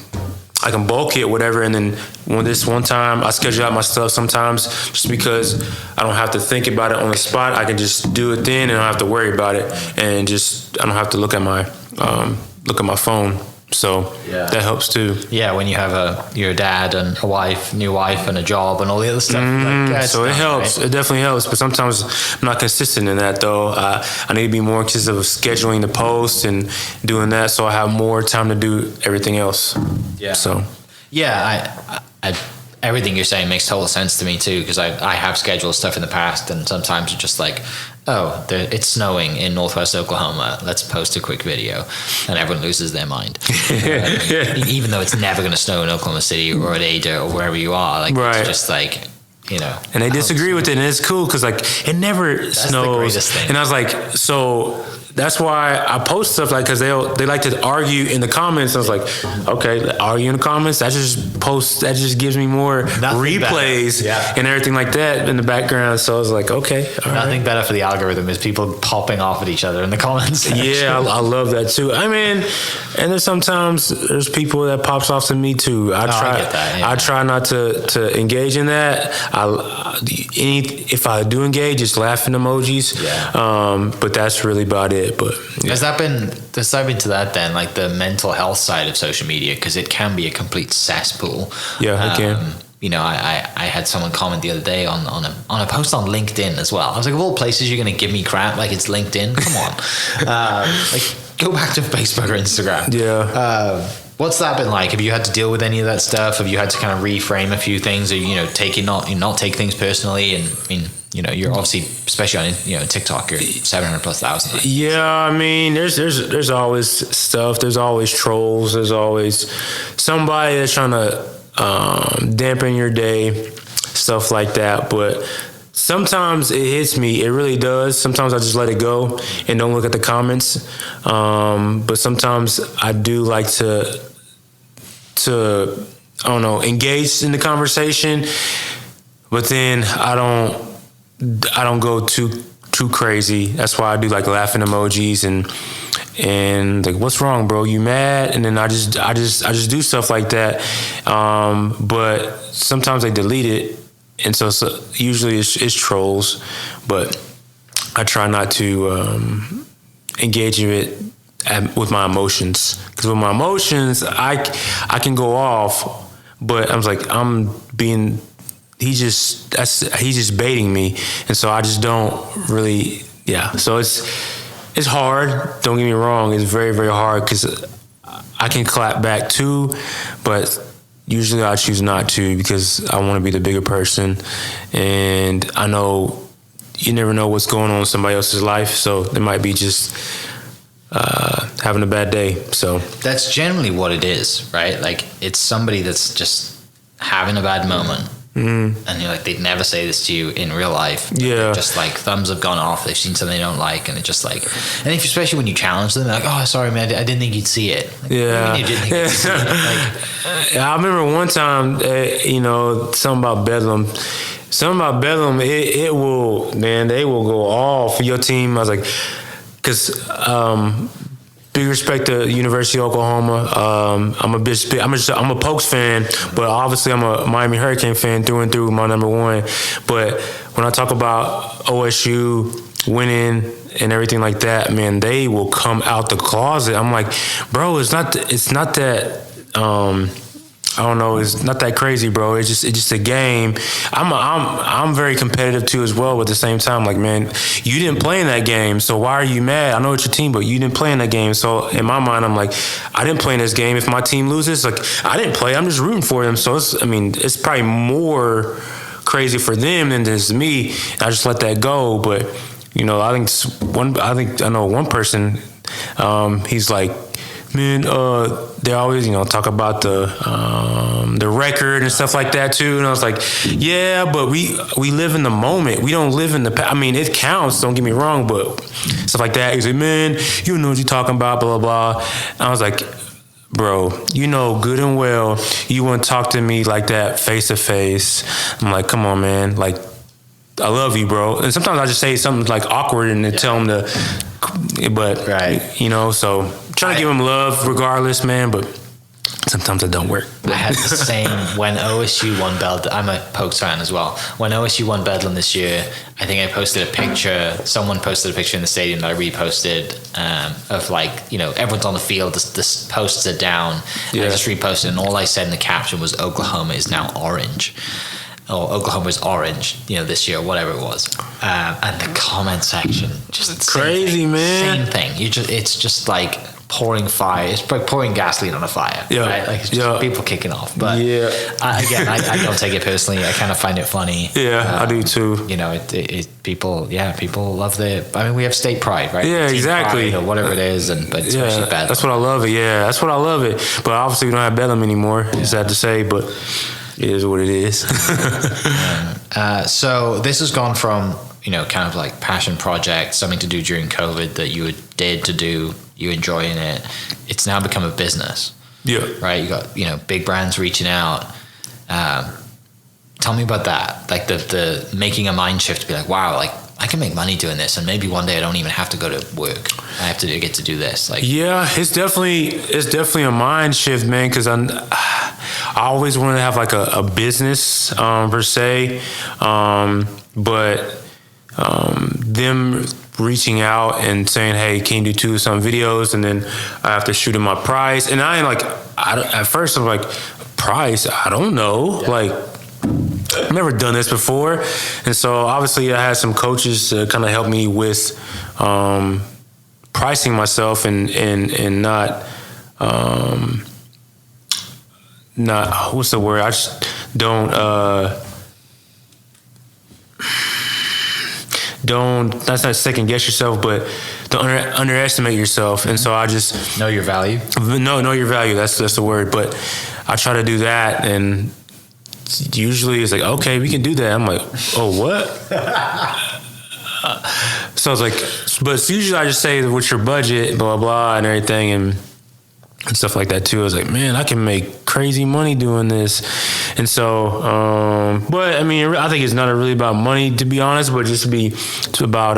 can bulk it, whatever, and then one time I schedule out my stuff sometimes just because I don't have to think about it on the spot. I can just do it then, and I don't have to worry about it, and I don't have to look at my phone. So that helps too. Yeah, when you have your dad and new wife and a job and all the other stuff. So it helps. Right? It definitely helps. But sometimes I'm not consistent in that though. I need to be more consistent of scheduling the post and doing that, so I have more time to do everything else. Yeah. So. Yeah, I everything you're saying makes total sense to me too, because I have scheduled stuff in the past, and sometimes it's just like, it's snowing in Northwest Oklahoma, let's post a quick video, and everyone loses their mind. Even though it's never going to snow in Oklahoma City or at Ada or wherever you are, it's just like, and they disagree with it, and it's cool because like it never snows. The greatest thing. And I was like, so that's why I post stuff because they like to argue in the comments. I was like, okay, argue in the comments. That just gives me more replays and everything like that in the background. So I was like, okay, nothing better for the algorithm is people popping off at each other in the comments. Yeah, I love that too. And there's sometimes there's people that pops off to me too. I get that, I try not to engage in that. If I do engage, it's laughing emojis. Yeah. But that's really about it. But has that been to that then, like the mental health side of social media, because it can be a complete cesspool. Yeah, it can. I had someone comment the other day on a post on LinkedIn as well. I was like, of all places you're going to give me crap, like it's LinkedIn. Come on, go back to Facebook or Instagram. Yeah. What's that been like? Have you had to deal with any of that stuff? Have you had to kind of reframe a few things, or not take things personally? And you're obviously, especially on TikTok, you're 700,000+. Yeah, there's always stuff. There's always trolls. There's always somebody that's trying to dampen your day, stuff like that. But sometimes it hits me. It really does. Sometimes I just let it go and don't look at the comments. But sometimes I do like to engage in the conversation. But then I don't go too too crazy. That's why I do like laughing emojis and like, what's wrong, bro? You mad? And then I just do stuff like that. But sometimes they delete it, and so usually it's trolls. But I try not to engage in it with my emotions, because with my emotions I can go off, but he's just baiting me, and so I just don't really, so it's hard, don't get me wrong, it's very, very hard, because I can clap back too, but usually I choose not to, because I want to be the bigger person, and I know you never know what's going on in somebody else's life, so it might be just having a bad day. So that's generally what it is, right? Like, it's somebody that's just having a bad moment. Mm-hmm. And you're like, they'd never say this to you in real life. Yeah. Just like thumbs have gone off. They've seen something they don't like, and it's just like, and especially when you challenge them, they're like, "Oh, sorry, man, I didn't think you'd see it." Like, yeah. You didn't think you'd see it. Like, I remember one time, something about Bedlam. It will, man, they will go off for your team. I was like, because big respect to University of Oklahoma. I'm a Pokes fan, but obviously I'm a Miami Hurricane fan through and through, my number one. But when I talk about OSU winning and everything like that, man, they will come out the closet. I'm like, bro, it's not that. I don't know. It's not that crazy, bro. It's just a game. I'm very competitive too as well. But at the same time, like, man, you didn't play in that game, so why are you mad? I know it's your team, but you didn't play in that game. So in my mind, I'm like, I didn't play in this game. If my team loses, like, I didn't play. I'm just rooting for them. So it's probably more crazy for them than it is me. I just let that go. But I know one person. He's like, man, they always, talk about the record and stuff like that too. And I was like, yeah, but we live in the moment. We don't live in the past. I mean, it counts, don't get me wrong, but stuff like that. He's like, man, you know what you're talking about, blah, blah, blah. And I was like, bro, you know good and well you wouldn't talk to me like that face to face. I'm like, come on, man. Like, I love you, bro. And sometimes I just say something like awkward and then tell him but, right. So trying to give him love regardless, man, but sometimes it don't work. I had the same when OSU won Bedlam. I'm a Pokes fan as well. When OSU won Bedlam this year, I think I posted a picture. Someone posted a picture in the stadium that I reposted of, like, everyone's on the field. The posts are down. Yeah. I just reposted, and all I said in the caption was, "Oklahoma is now orange." Or Oklahoma is orange, this year, whatever it was. And the comment section, just crazy, man. Same thing. It's just like pouring fire. It's like pouring gasoline on a fire. Yeah. Right? Like, it's just people kicking off. But I don't take it personally. I kind of find it funny. Yeah, I do too. People love we have state pride, right? Yeah, Team exactly. pride or whatever it is, but especially Bedlam. That's what I love it. Yeah, that's what I love it. But obviously we don't have Bedlam anymore. Yeah. It's sad to say, but it is what it is. So this has gone from, kind of like passion project, something to do during COVID that you dared to do, you enjoying it. It's now become a business. Yeah. Right? You got, big brands reaching out. Tell me about that. Like the making a mind shift to be like, wow, like I can make money doing this, and maybe one day I don't even have to go to work. I have to get to do this. Like, yeah, it's definitely a mind shift, man. Because I always wanted to have like a business per se, but them reaching out and saying, "Hey, can you do some videos?" And then I have to shoot in my price, and at first I'm like, price? I don't know, like. I've never done this before, and so obviously I had some coaches to kind of help me with pricing myself and not what's the word? I just don't that's not second guess yourself, but don't underestimate yourself. And so I just know your value. Know your value. That's the word. But I try to do that, and usually it's like, okay, we can do that. I'm like, oh, what? So I was like, but usually I just say, what's your budget, blah, blah, and everything. And and stuff like that too. I was like, man, I can make crazy money doing this. And so, but I mean, I think it's not really about money, to be honest, but just it's about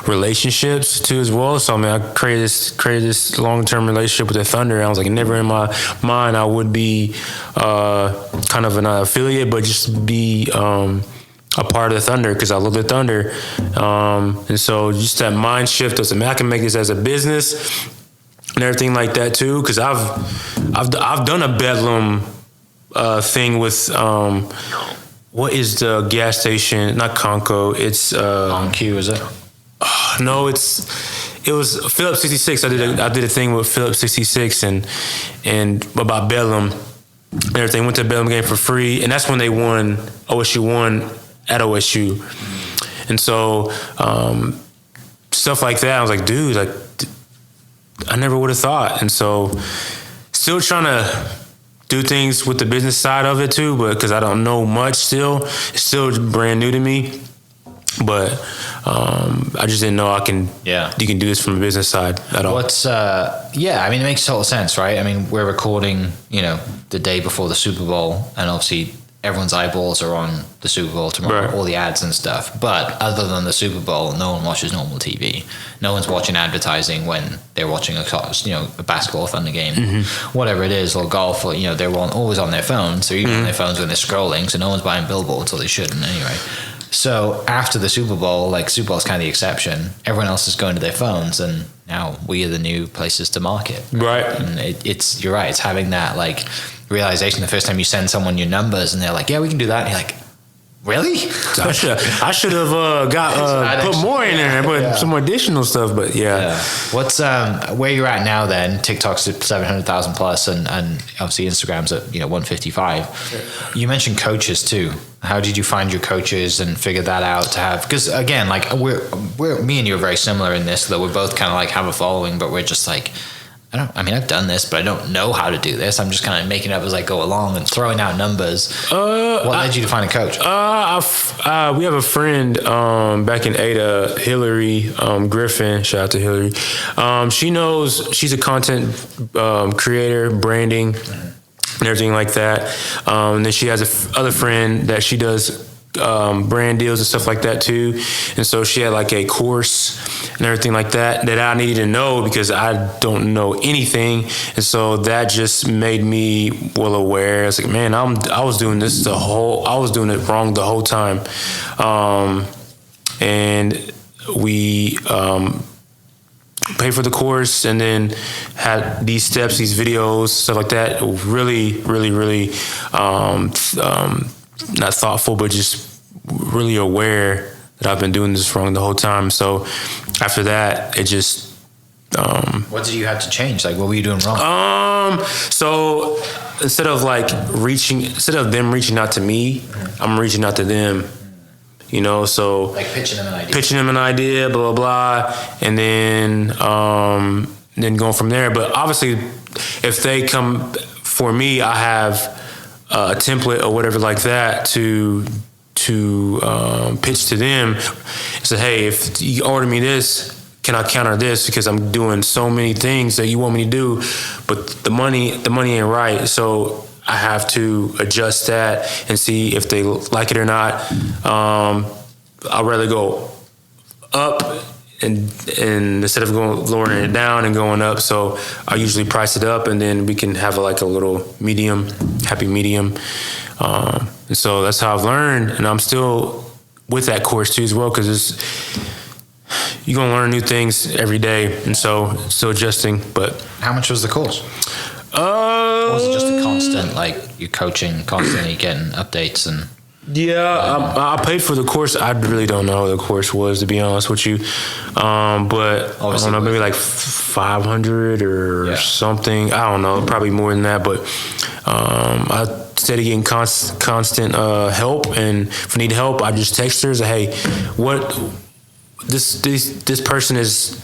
relationships too as well. So I mean, I created this long-term relationship with the Thunder. I was like, never in my mind I would be kind of an affiliate, but just be a part of the Thunder, because I love the Thunder. And so just that mind shift of, I can make this as a business and everything like that too, because I've done a Bedlam thing with what is the gas station? Not Conco. It's On Cue, is it? No, it was Phillips 66. I did a thing with Phillips 66 and about Bedlam and everything. Went to a Bedlam game for free, and that's when they won. OSU won at OSU, and so stuff like that. I was like, dude, like, I never would have thought. And so still trying to do things with the business side of it too, but because I don't know much still. It's still brand new to me. But I just didn't know you can do this from a business side at all. I mean, it makes total sense, right? I mean, we're recording, the day before the Super Bowl, and obviously everyone's eyeballs are on the Super Bowl tomorrow, right, all the ads and stuff. But other than the Super Bowl, no one watches normal TV. No one's watching advertising when they're watching a basketball Thunder game, whatever it is, or golf, or they're always on their phones. They're even on their phones when they're scrolling. So no one's buying billboards, or they shouldn't anyway. So after the Super Bowl, like Super Bowl is kind of the exception. Everyone else is going to their phones, and now we are the new places to market. Right. And you're right. It's having that like realization the first time you send someone your numbers, and they're like, "Yeah, we can do that." And you're like, "Really?" I should have put more in there, put some additional stuff. But yeah. What's where you're at now? Then TikTok's at 700,000 plus, and obviously Instagram's at 155. You mentioned coaches too. How did you find your coaches and figure that out to have? Because again, like we're me and you are very similar in this, that we're both kind of like have a following, but we're just like, I've done this, but I don't know how to do this. I'm just kind of making it up as I go along and throwing out numbers. What led you to find a coach? We have a friend back in Ada, Hillary Griffin. Shout out to Hillary. She's a content creator, branding, and everything like that. And then she has other friend that she does brand deals and stuff like that too. And so she had like a course and everything like that I needed to know, because I don't know anything. And so that just made me well aware. I was like, man, I was doing it wrong the whole time. And we paid for the course, and then had these steps, these videos, stuff like that. Really, really, really not thoughtful, but just really aware that I've been doing this wrong the whole time. So after that, it just what did you have to change? Like, what were you doing wrong? So instead of them reaching out to me, I'm reaching out to them. So like pitching them an idea, blah, blah, blah, and then going from there. But obviously, if they come for me, I have a template or whatever like that to pitch to them and say, hey, if you order me this, can I counter this? Because I'm doing so many things that you want me to do, but the money ain't right. So I have to adjust that and see if they like it or not. I'd rather go up and instead of lowering it down and going up. So I usually price it up, and then we can have a little happy medium. And so that's how I've learned, and I'm still with that course too as well, because you're gonna learn new things every day, and so still adjusting. But how much was the course? Or was it just a constant, like you're coaching constantly, getting updates and? Yeah, I paid for the course. I really don't know what the course was, to be honest with you. But I don't know, maybe like 500 or something. I don't know, probably more than that. But I started getting constant help, and if I need help, I just text her, say, hey, what this person is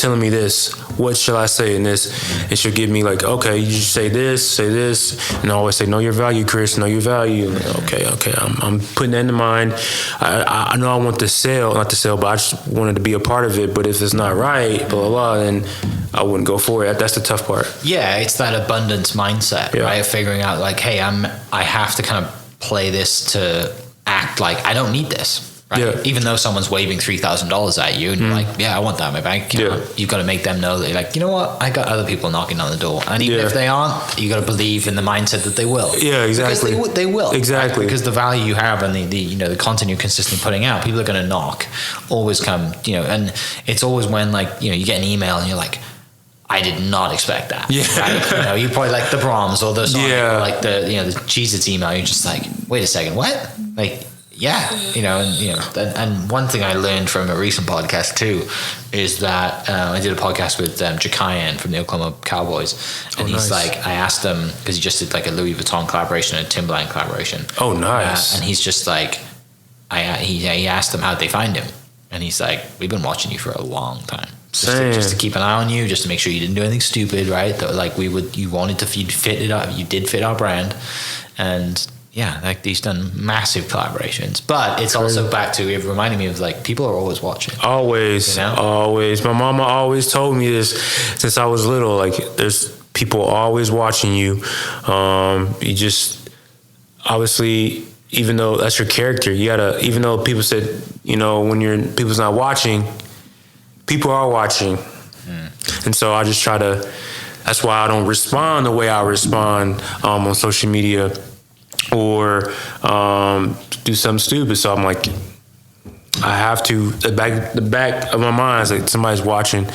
telling me this. What shall I say in this? And she'll give me like, okay, you just say this, and I always say, know your value, Chris, know your value. And okay, I'm putting that into mind. I know I want to sell, not to sell, but I just wanted to be a part of it. But if it's not right, blah blah blah, then I wouldn't go for it. That's the tough part. Yeah, it's that abundance mindset, right? Figuring out like, hey, I have to kind of play this to act like I don't need this. Right? Yeah. Even though someone's waving $3,000 at you and you're like, yeah, I want that in my bank account. You've got to make them know that you're like, you know what? I got other people knocking on the door. And even if they aren't, you got to believe in the mindset that they will. Yeah, exactly. Because they will. Exactly. Right? Because the value you have and the content you're consistently putting out, people are going to knock. Always come, and it's always when like, you get an email and you're like, I did not expect that. Yeah. Right? You probably like the Brahms or the Sonic or like the Cheez-Its email. You're just like, wait a second, what? Like, yeah, and one thing I learned from a recent podcast too is that I did a podcast with Jakayan from the Oklahoma Cowboys, and he's like, I asked him because he just did like a Louis Vuitton collaboration and a Timberland collaboration. Oh, nice! And he's just like, he asked them how'd they find him, and he's like, we've been watching you for a long time. Just to keep an eye on you, just to make sure you didn't do anything stupid, right? That like you wanted to fit it up, you did fit our brand, and. Yeah, like he's done massive collaborations, but it's also back to it reminding me of like people are always watching. Always. My mama always told me this since I was little. Like, there's people always watching you. You just obviously, even though that's your character, you gotta. Even though people said, when people's not watching, people are watching, and so I just try to. That's why I don't respond the way I respond on social media. Or do something stupid. So I'm like, I have to. The back of my mind is like somebody's watching.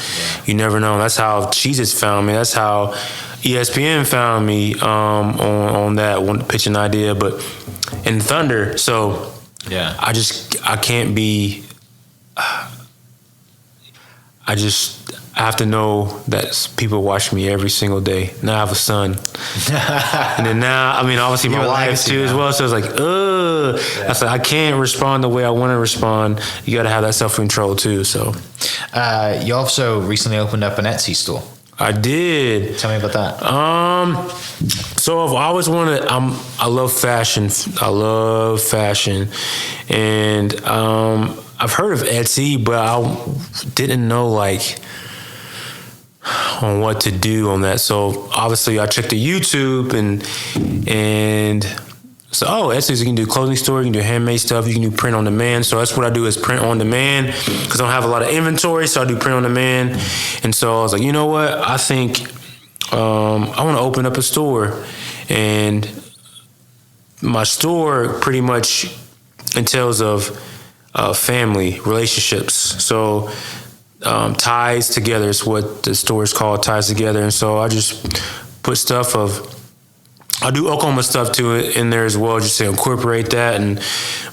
You never know. That's how Cheez-Its found me. That's how ESPN found me on that one pitching idea. But in Thunder, so I can't be. I have to know that people watch me every single day. Now I have a son. And then now, obviously my wife too as well. So it's like, I said, I can't respond the way I want to respond. You got to have that self-control too. So, you also recently opened up an Etsy store. I did. Tell me about that. So I've always wanted. I love fashion. And I've heard of Etsy, but I didn't know like on what to do on that. So obviously I checked the YouTube and so Etsy, you can do clothing store, you can do handmade stuff, you can do print on demand. So that's what I do is print on demand because I don't have a lot of inventory, so I do print on demand. And so I was like, you know what? I think I want to open up a store, and my store pretty much entails of family relationships. So ties together is what the store is called, ties together. And so I just put stuff I do Oklahoma stuff to it in there as well, just to incorporate that,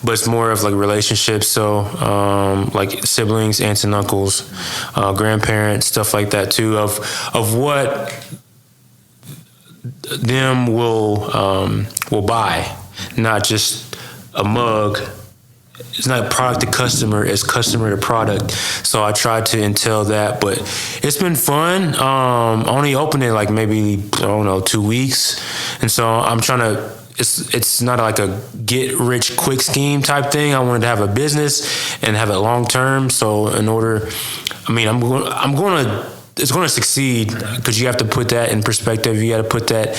but it's more of like relationships. So like siblings, aunts and uncles, grandparents, stuff like that too, of what them will buy, not just a mug. It's not product to customer, it's customer to product. So I tried to entail that, but it's been fun. I only opened it like maybe, 2 weeks. And so I'm trying to, it's not like a get rich quick scheme type thing. I wanted to have a business and have it long term. So in order, it's going to succeed because you have to put that in perspective. You got to put that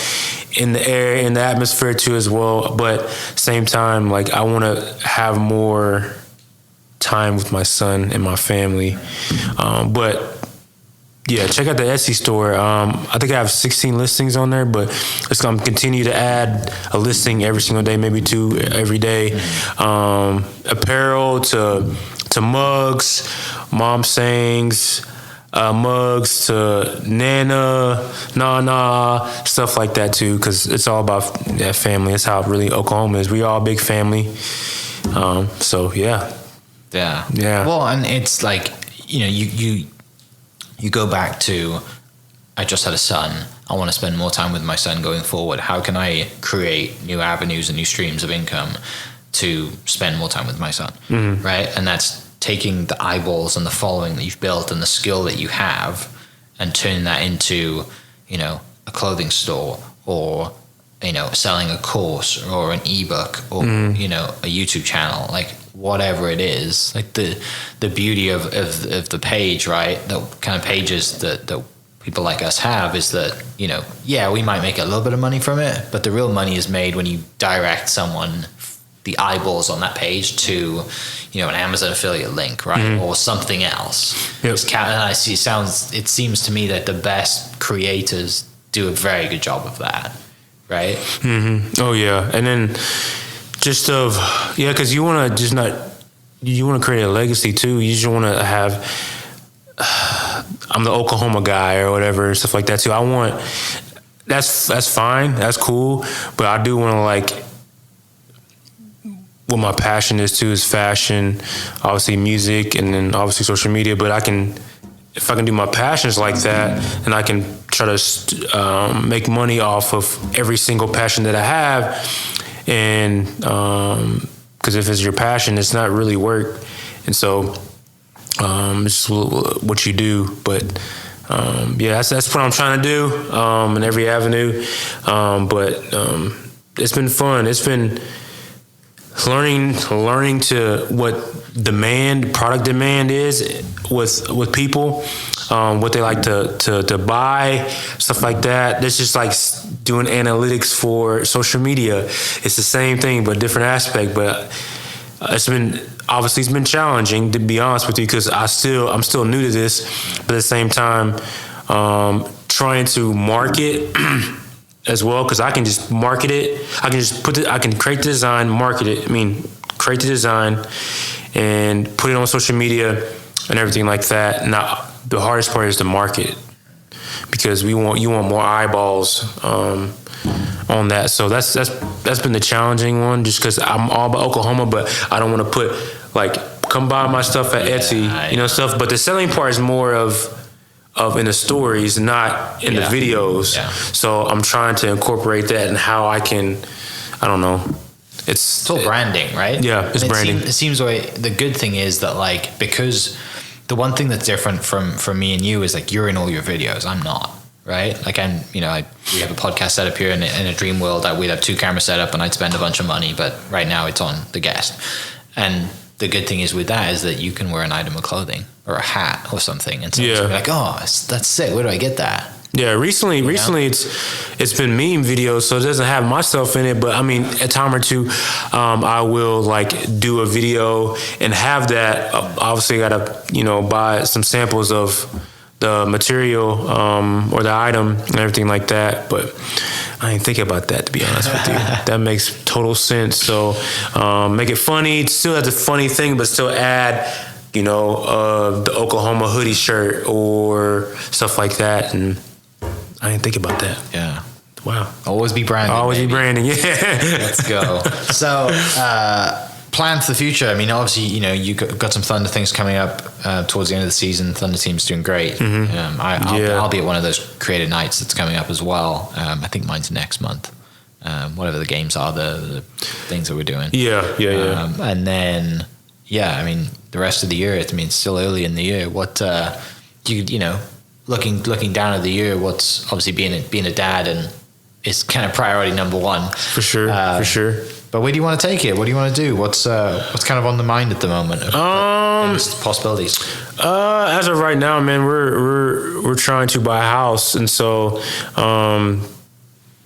in the air, in the atmosphere too as well. But same time, like I want to have more time with my son and my family. But yeah, check out the Etsy store. I think I have 16 listings on there, but it's going to continue to add a listing every single day, maybe 2 every day. Apparel to mugs, mom sayings, mugs to Nana, stuff like that too, because it's all about that family. That's how really Oklahoma is. We all a big family. So yeah. Well, and it's like you go back to, I just had a son. I want to spend more time with my son going forward. How can I create new avenues and new streams of income to spend more time with my son, right? And that's taking the eyeballs and the following that you've built and the skill that you have and turning that into, you know, a clothing store, or, you know, selling a course or an ebook, or you know, a YouTube channel, like whatever it is. Like the beauty of the page, right? The kind of pages that people like us have is that, you know, yeah, we might make a little bit of money from it, but the real money is made when you direct someone, the eyeballs on that page, to, you know, an Amazon affiliate link, right? Or something else. Yep. It seems to me that the best creators do a very good job of that, right? Oh yeah, and then just because you want to create a legacy too. You just want to have, I'm the Oklahoma guy or whatever and stuff like that too. That's fine, that's cool, but I do want to, like, what my passion is too is fashion, obviously music, and then obviously social media. But if I can do my passions like that, and I can try to make money off of every single passion that I have, and because if it's your passion, it's not really work, and so it's what you do. But yeah, that's what I'm trying to do in every avenue. But it's been fun. It's been learning to what product demand is with people, what they like to buy, stuff like that. It's just like doing analytics for social media. It's the same thing, but different aspect. But it's been challenging, to be honest with you, because I'm still new to this, but at the same time, trying to market as well, because I can just market it. I can create the design, market it. Create the design and put it on social media and everything like that. Now, the hardest part is to market, because you want more eyeballs on that. So that's been the challenging one, just because I'm all about Oklahoma, but I don't want to put, like, come buy my stuff at Etsy, stuff. But the selling part is more of in the stories, not in the videos. Yeah. So I'm trying to incorporate that and how I can, I don't know. It's all branding, right? Yeah, it's branding. It seems like the good thing is that, like, because the one thing that's different from me and you is, like, you're in all your videos. I'm not, right? Like, we have a podcast set up here in a dream world. We'd have 2 cameras set up and I'd spend a bunch of money, but right now it's on the guest. And the good thing is with that is that you can wear an item of clothing or a hat or something, and someone's gonna be like, "Oh, that's sick. Where do I get that?" Yeah, recently it's been meme videos, so it doesn't have myself in it. But a time or two, I will, like, do a video and have that. Obviously, gotta buy some samples of the material or the item and everything like that. But I ain't thinking about that, to be honest with you. That makes total sense. So make it funny. Still have the funny thing, but still add, the Oklahoma hoodie shirt or stuff like that. And I didn't think about that. Yeah. Wow. Always be branding. Always be branding. Yeah. Let's go. So, plan for the future. Obviously, you got some Thunder things coming up towards the end of the season. Thunder team's doing great. Mm-hmm. I'll be at one of those creative nights that's coming up as well. I think mine's next month. Whatever the games are, the things that we're doing. Yeah. And then, the rest of the year. It's still early in the year. What looking down at the year, what's obviously being a dad and is kind of priority number one. For sure. But where do you want to take it? What do you want to do? What's kind of on the mind at the moment? Possibilities. As of right now, man, we're trying to buy a house, and so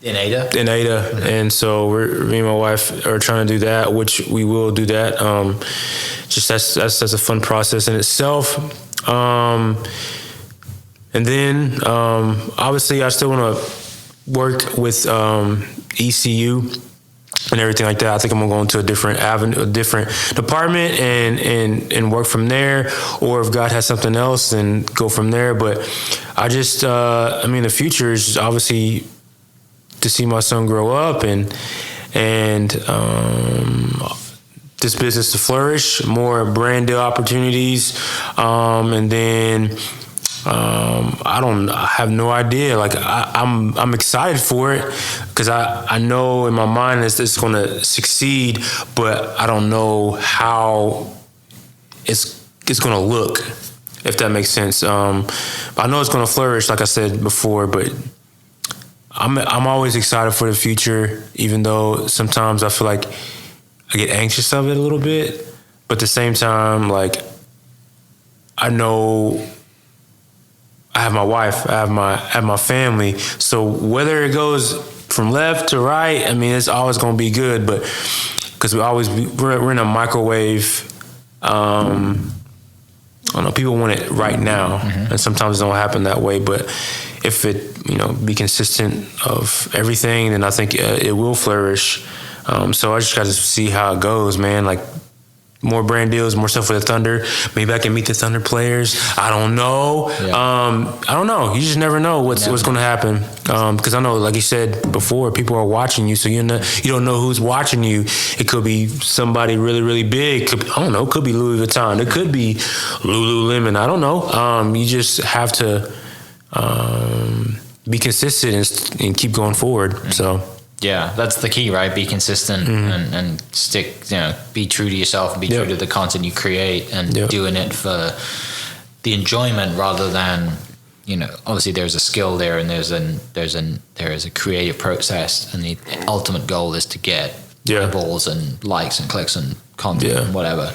in Ada, mm-hmm. And so me and my wife are trying to do that, which we will do that. Just that's a fun process in itself. And then obviously I still want to work with ECU and everything like that. I think I'm gonna go into a different avenue, a different department, and work from there. Or if God has something else, then go from there. But I just, the future is obviously to see my son grow up and this business to flourish, more brand deal opportunities, and then. I have no idea. Like I'm excited for it because I know in my mind it's going to succeed, but I don't know how it's it's going to look, if that makes sense. I know it's going to flourish, like I said before, but I'm always excited for the future, even though sometimes I feel like I get anxious of it a little bit. But at the same time, like, I know I have my wife, I have my family. So whether it goes from left to right, I mean, it's always going to be good. But because we're in a microwave. I don't know. People want it right now, and sometimes it don't happen that way. But if it, be consistent of everything, then I think it will flourish. So I just got to see how it goes, man. Like, more brand deals, more stuff with the Thunder. Maybe I can meet the Thunder players. I don't know. Yeah. I don't know. You just never know what's going to happen. Because I know, like you said before, people are watching you, so you don't know who's watching you. It could be somebody really, really big. I don't know. It could be Louis Vuitton. It could be Lululemon. I don't know. You just have to be consistent and keep going forward. So. Yeah, that's the key, right? Be consistent and stick, be true to yourself and be true to the content you create and doing it for the enjoyment rather than, obviously there's a skill there and there is a creative process, and the ultimate goal is to get eyeballs and likes and clicks and content and whatever.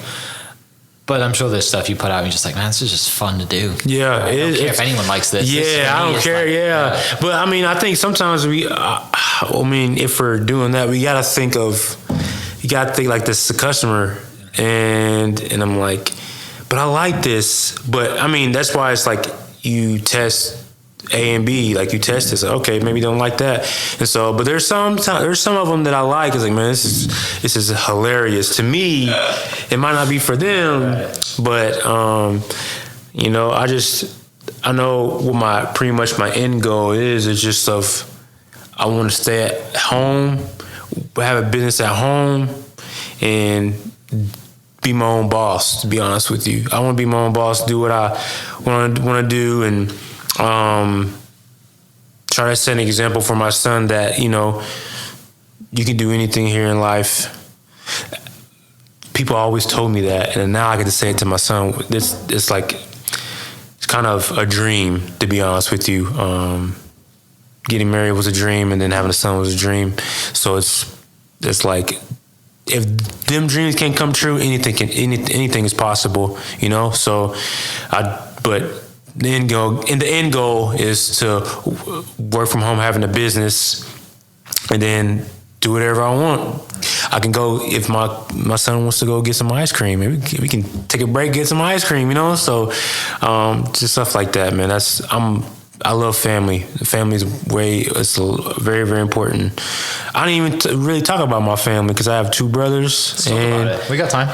But I'm sure there's stuff you put out and you're just like, man, this is just fun to do. Yeah. I don't care if anyone likes this. Yeah, I don't care. Like, But I mean, I think sometimes if we're doing that, you got to think like this is a customer. And I'm like, but I like this. But I mean, that's why it's like you test A and B, like you test this. Okay, maybe you don't like that. And so, but there's some of them that I like. It's like, man, this is hilarious. To me, it might not be for them, but I know what pretty much my end goal is. It's just I want to stay at home, have a business at home, and be my own boss, to be honest with you. I want to be my own boss, do what I want to do, and try to set an example for my son that, you can do anything here in life. People always told me that, and now I get to say it to my son. It's kind of a dream, to be honest with you. Getting married was a dream, and then having a son was a dream. So it's like, if them dreams can't come true, anything is possible, So, but the end goal is to work from home, having a business, and then do whatever I want. I can go, if my son wants to go get some ice cream, maybe we can take a break, get some ice cream, So, just stuff like that, man. I love family. Family is very, very important. I didn't even really talk about my family because I have two brothers. We got time.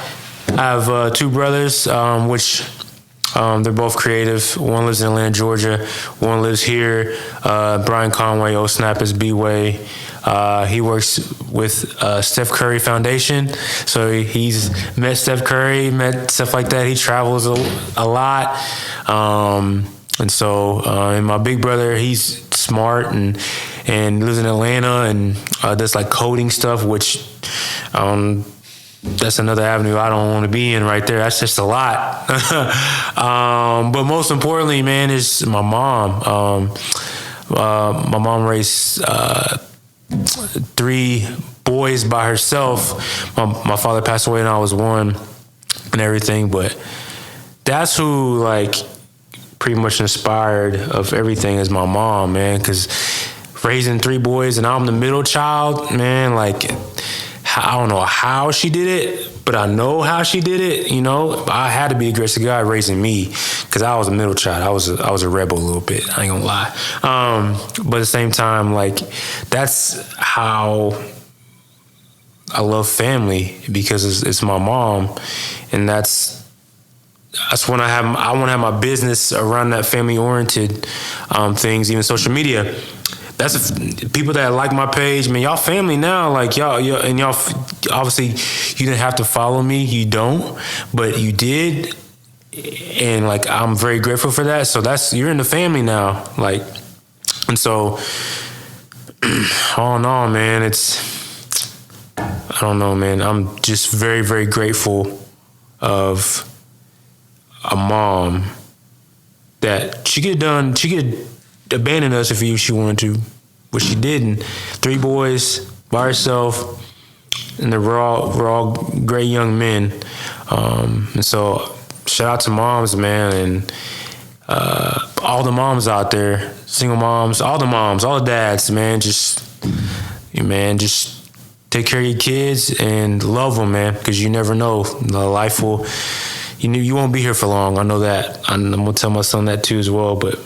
I have two brothers, which they're both creative. One lives in Atlanta, Georgia. One lives here. Brian Conway, old Snap is B-Way. He works with Steph Curry Foundation. So he's met Steph Curry, met stuff like that. He travels a lot. And so, and my big brother, he's smart and lives in Atlanta and does like coding stuff, which that's another avenue I don't want to be in right there. That's just a lot. But most importantly, man, is my mom. My mom raised 3 boys by herself. My father passed away when I was 1 and everything, but that's who pretty much inspired of everything is my mom, man, because raising 3 boys and I'm the middle child, man, I don't know how she did it, but I know how she did it, I had to be a grace of God raising me because I was a middle child. I was a rebel a little bit, I ain't gonna lie. But at the same time, that's how I love family, because it's my mom, and that's when I want to have my business around that family-oriented things, even social media. That's people that like my page, man. Y'all family now, y'all, and y'all. Obviously, you didn't have to follow me. You don't, but you did, and I'm very grateful for that. So you're in the family now, and so all in all, man, I don't know, man. I'm just very, very grateful of a mom that she could abandon us if she wanted to, but she didn't. 3 boys by herself, and we're all great young men. And so shout out to moms, man, and all the moms out there, single moms, all the moms, all the dads, man. Just take care of your kids and love them, man, because you never know. Life will. You won't be here for long. I know that. I'm gonna tell my son that too as well. But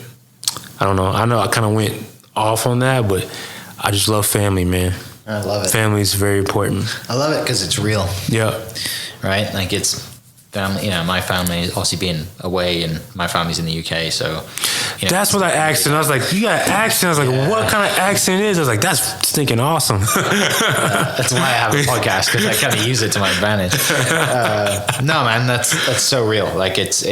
I don't know. I know I kind of went off on that, but I just love family, man. I love it. Family is very important. I love it because it's real. Yeah. Right? Like it's family. My family is obviously being away, and my family's in the UK, so. That's what I asked, and I was like, "You got an accent?" I was like, "What kind of accent is?" I was like, "That's stinking awesome." That's why I have a podcast, because I kind of use it to my advantage. No, man, that's so real. Like it's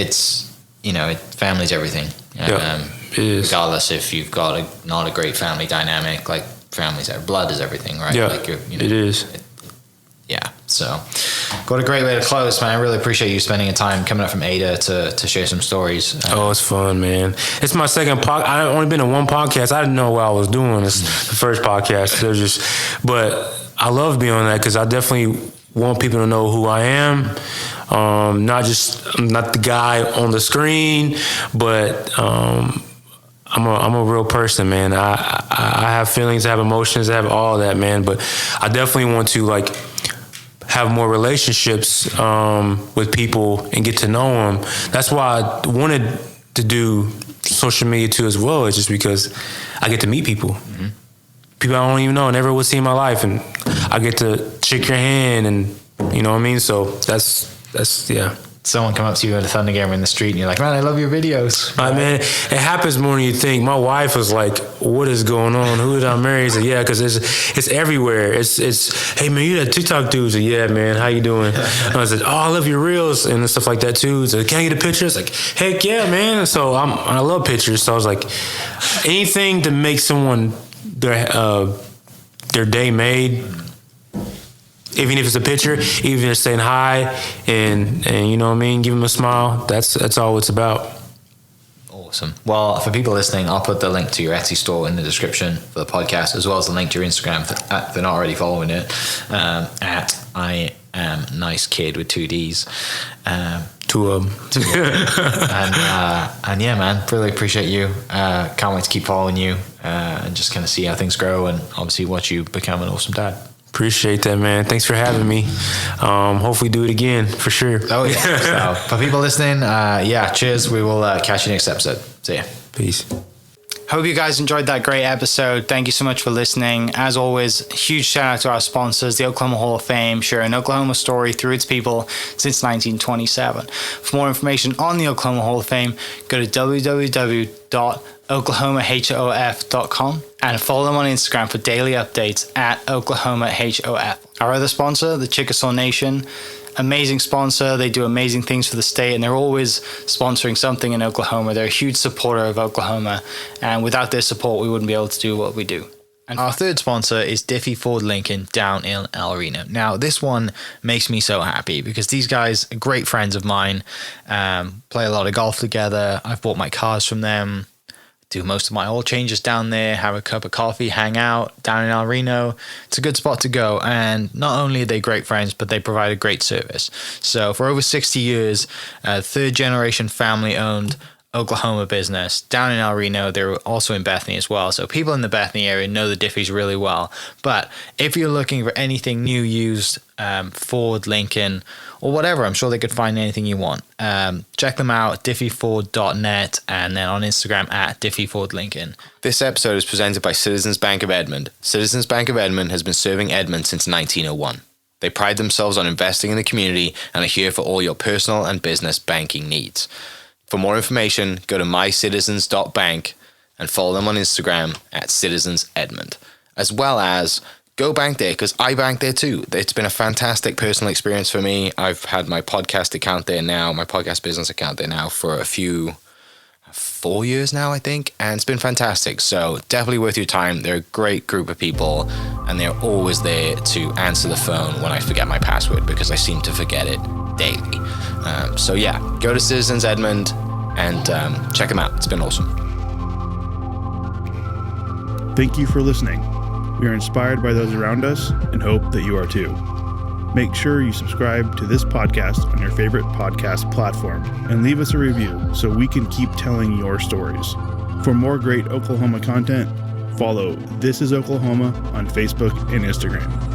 family's everything. It is. Regardless if you've got not a great family dynamic, like families, blood is everything, right? Yeah, like it is. Yeah, so got a great way to close, man. I really appreciate you spending your time coming up from Ada to share some stories. It's fun, man. It's my second podcast. I've only been to one podcast. I didn't know what I was doing. It's the first podcast. But I love being on that because I definitely want people to know who I am. I'm not the guy on the screen, but I'm a real person, man. I have feelings, I have emotions, I have all that, man. But I definitely want to have more relationships with people and get to know them. That's why I wanted to do social media too as well. It's just because I get to meet people. Mm-hmm. People I don't even know, never would see in my life, and I get to shake your hand, and you know what I mean. So that's yeah. Someone come up to you at a Thunder game in the street and you're like, man, I love your videos. Right, man, it happens more than you think. My wife was like, what is going on? Who did I marry? I said, yeah, because it's everywhere. It's hey, man, you that TikTok dude? I said, yeah, man, how you doing? And I said, oh, I love your reels and stuff like that too. So can I get a picture? It's like, heck yeah, man. And so I love pictures. So I was like, anything to make someone their day made. Even if it's a picture, even if saying hi and you know what I mean, give them a smile. That's all it's about. Awesome. Well, for people listening, I'll put the link to your Etsy store in the description for the podcast, as well as the link to your Instagram if they're not already following it, at I am nice kid with 2 Ds. 2 of them. And yeah, man, really appreciate you. Can't wait to keep following you and just kind of see how things grow, and obviously watch you become an awesome dad. Appreciate that, man. Thanks for having me. Hopefully do it again for sure. Oh yeah. So for people listening, cheers. We will catch you next episode. See ya. Peace. Hope you guys enjoyed that great episode. Thank you so much for listening. As always, huge shout out to our sponsors, the Oklahoma Hall of Fame, sharing Oklahoma story through its people since 1927. For more information on the Oklahoma Hall of Fame, go to www.oklahomahof.com and follow them on Instagram for daily updates at oklahomahof. Our other sponsor, the Chickasaw Nation, amazing sponsor. They do amazing things for the state, and they're always sponsoring something in Oklahoma. They're a huge supporter of Oklahoma, and without their support, we wouldn't be able to do what we do. And our third sponsor is Diffie Ford Lincoln down in El Reno. Now, this one makes me so happy because these guys are great friends of mine, play a lot of golf together. I've bought my cars from them, do most of my oil changes down there, have a cup of coffee, hang out down in El Reno. It's a good spot to go. And not only are they great friends, but they provide a great service. So for over 60 years, third generation family owned Oklahoma business down in El Reno. They're also in Bethany as well. So people in the Bethany area know the Diffies really well. But if you're looking for anything new, used, Ford, Lincoln, or whatever, I'm sure they could find anything you want. Check them out, diffieford.net, and then on Instagram at diffiefordlincoln. This episode is presented by Citizens Bank of Edmond. Citizens Bank of Edmond has been serving Edmond since 1901. They pride themselves on investing in the community and are here for all your personal and business banking needs. For more information, go to mycitizens.bank and follow them on Instagram at citizensedmond, as well as go bank there, because I bank there too. It's been a fantastic personal experience for me. I've had my podcast account there now, my podcast business account there now for 4 years now, I think, and it's been fantastic. So definitely worth your time. They're a great group of people, and they're always there to answer the phone when I forget my password, because I seem to forget it daily. So yeah, go to Citizens Edmond and check them out. It's been awesome. Thank you for listening. We are inspired by those around us and hope that you are too. Make sure you subscribe to this podcast on your favorite podcast platform and leave us a review so we can keep telling your stories. For more great Oklahoma content, follow This Is Oklahoma on Facebook and Instagram.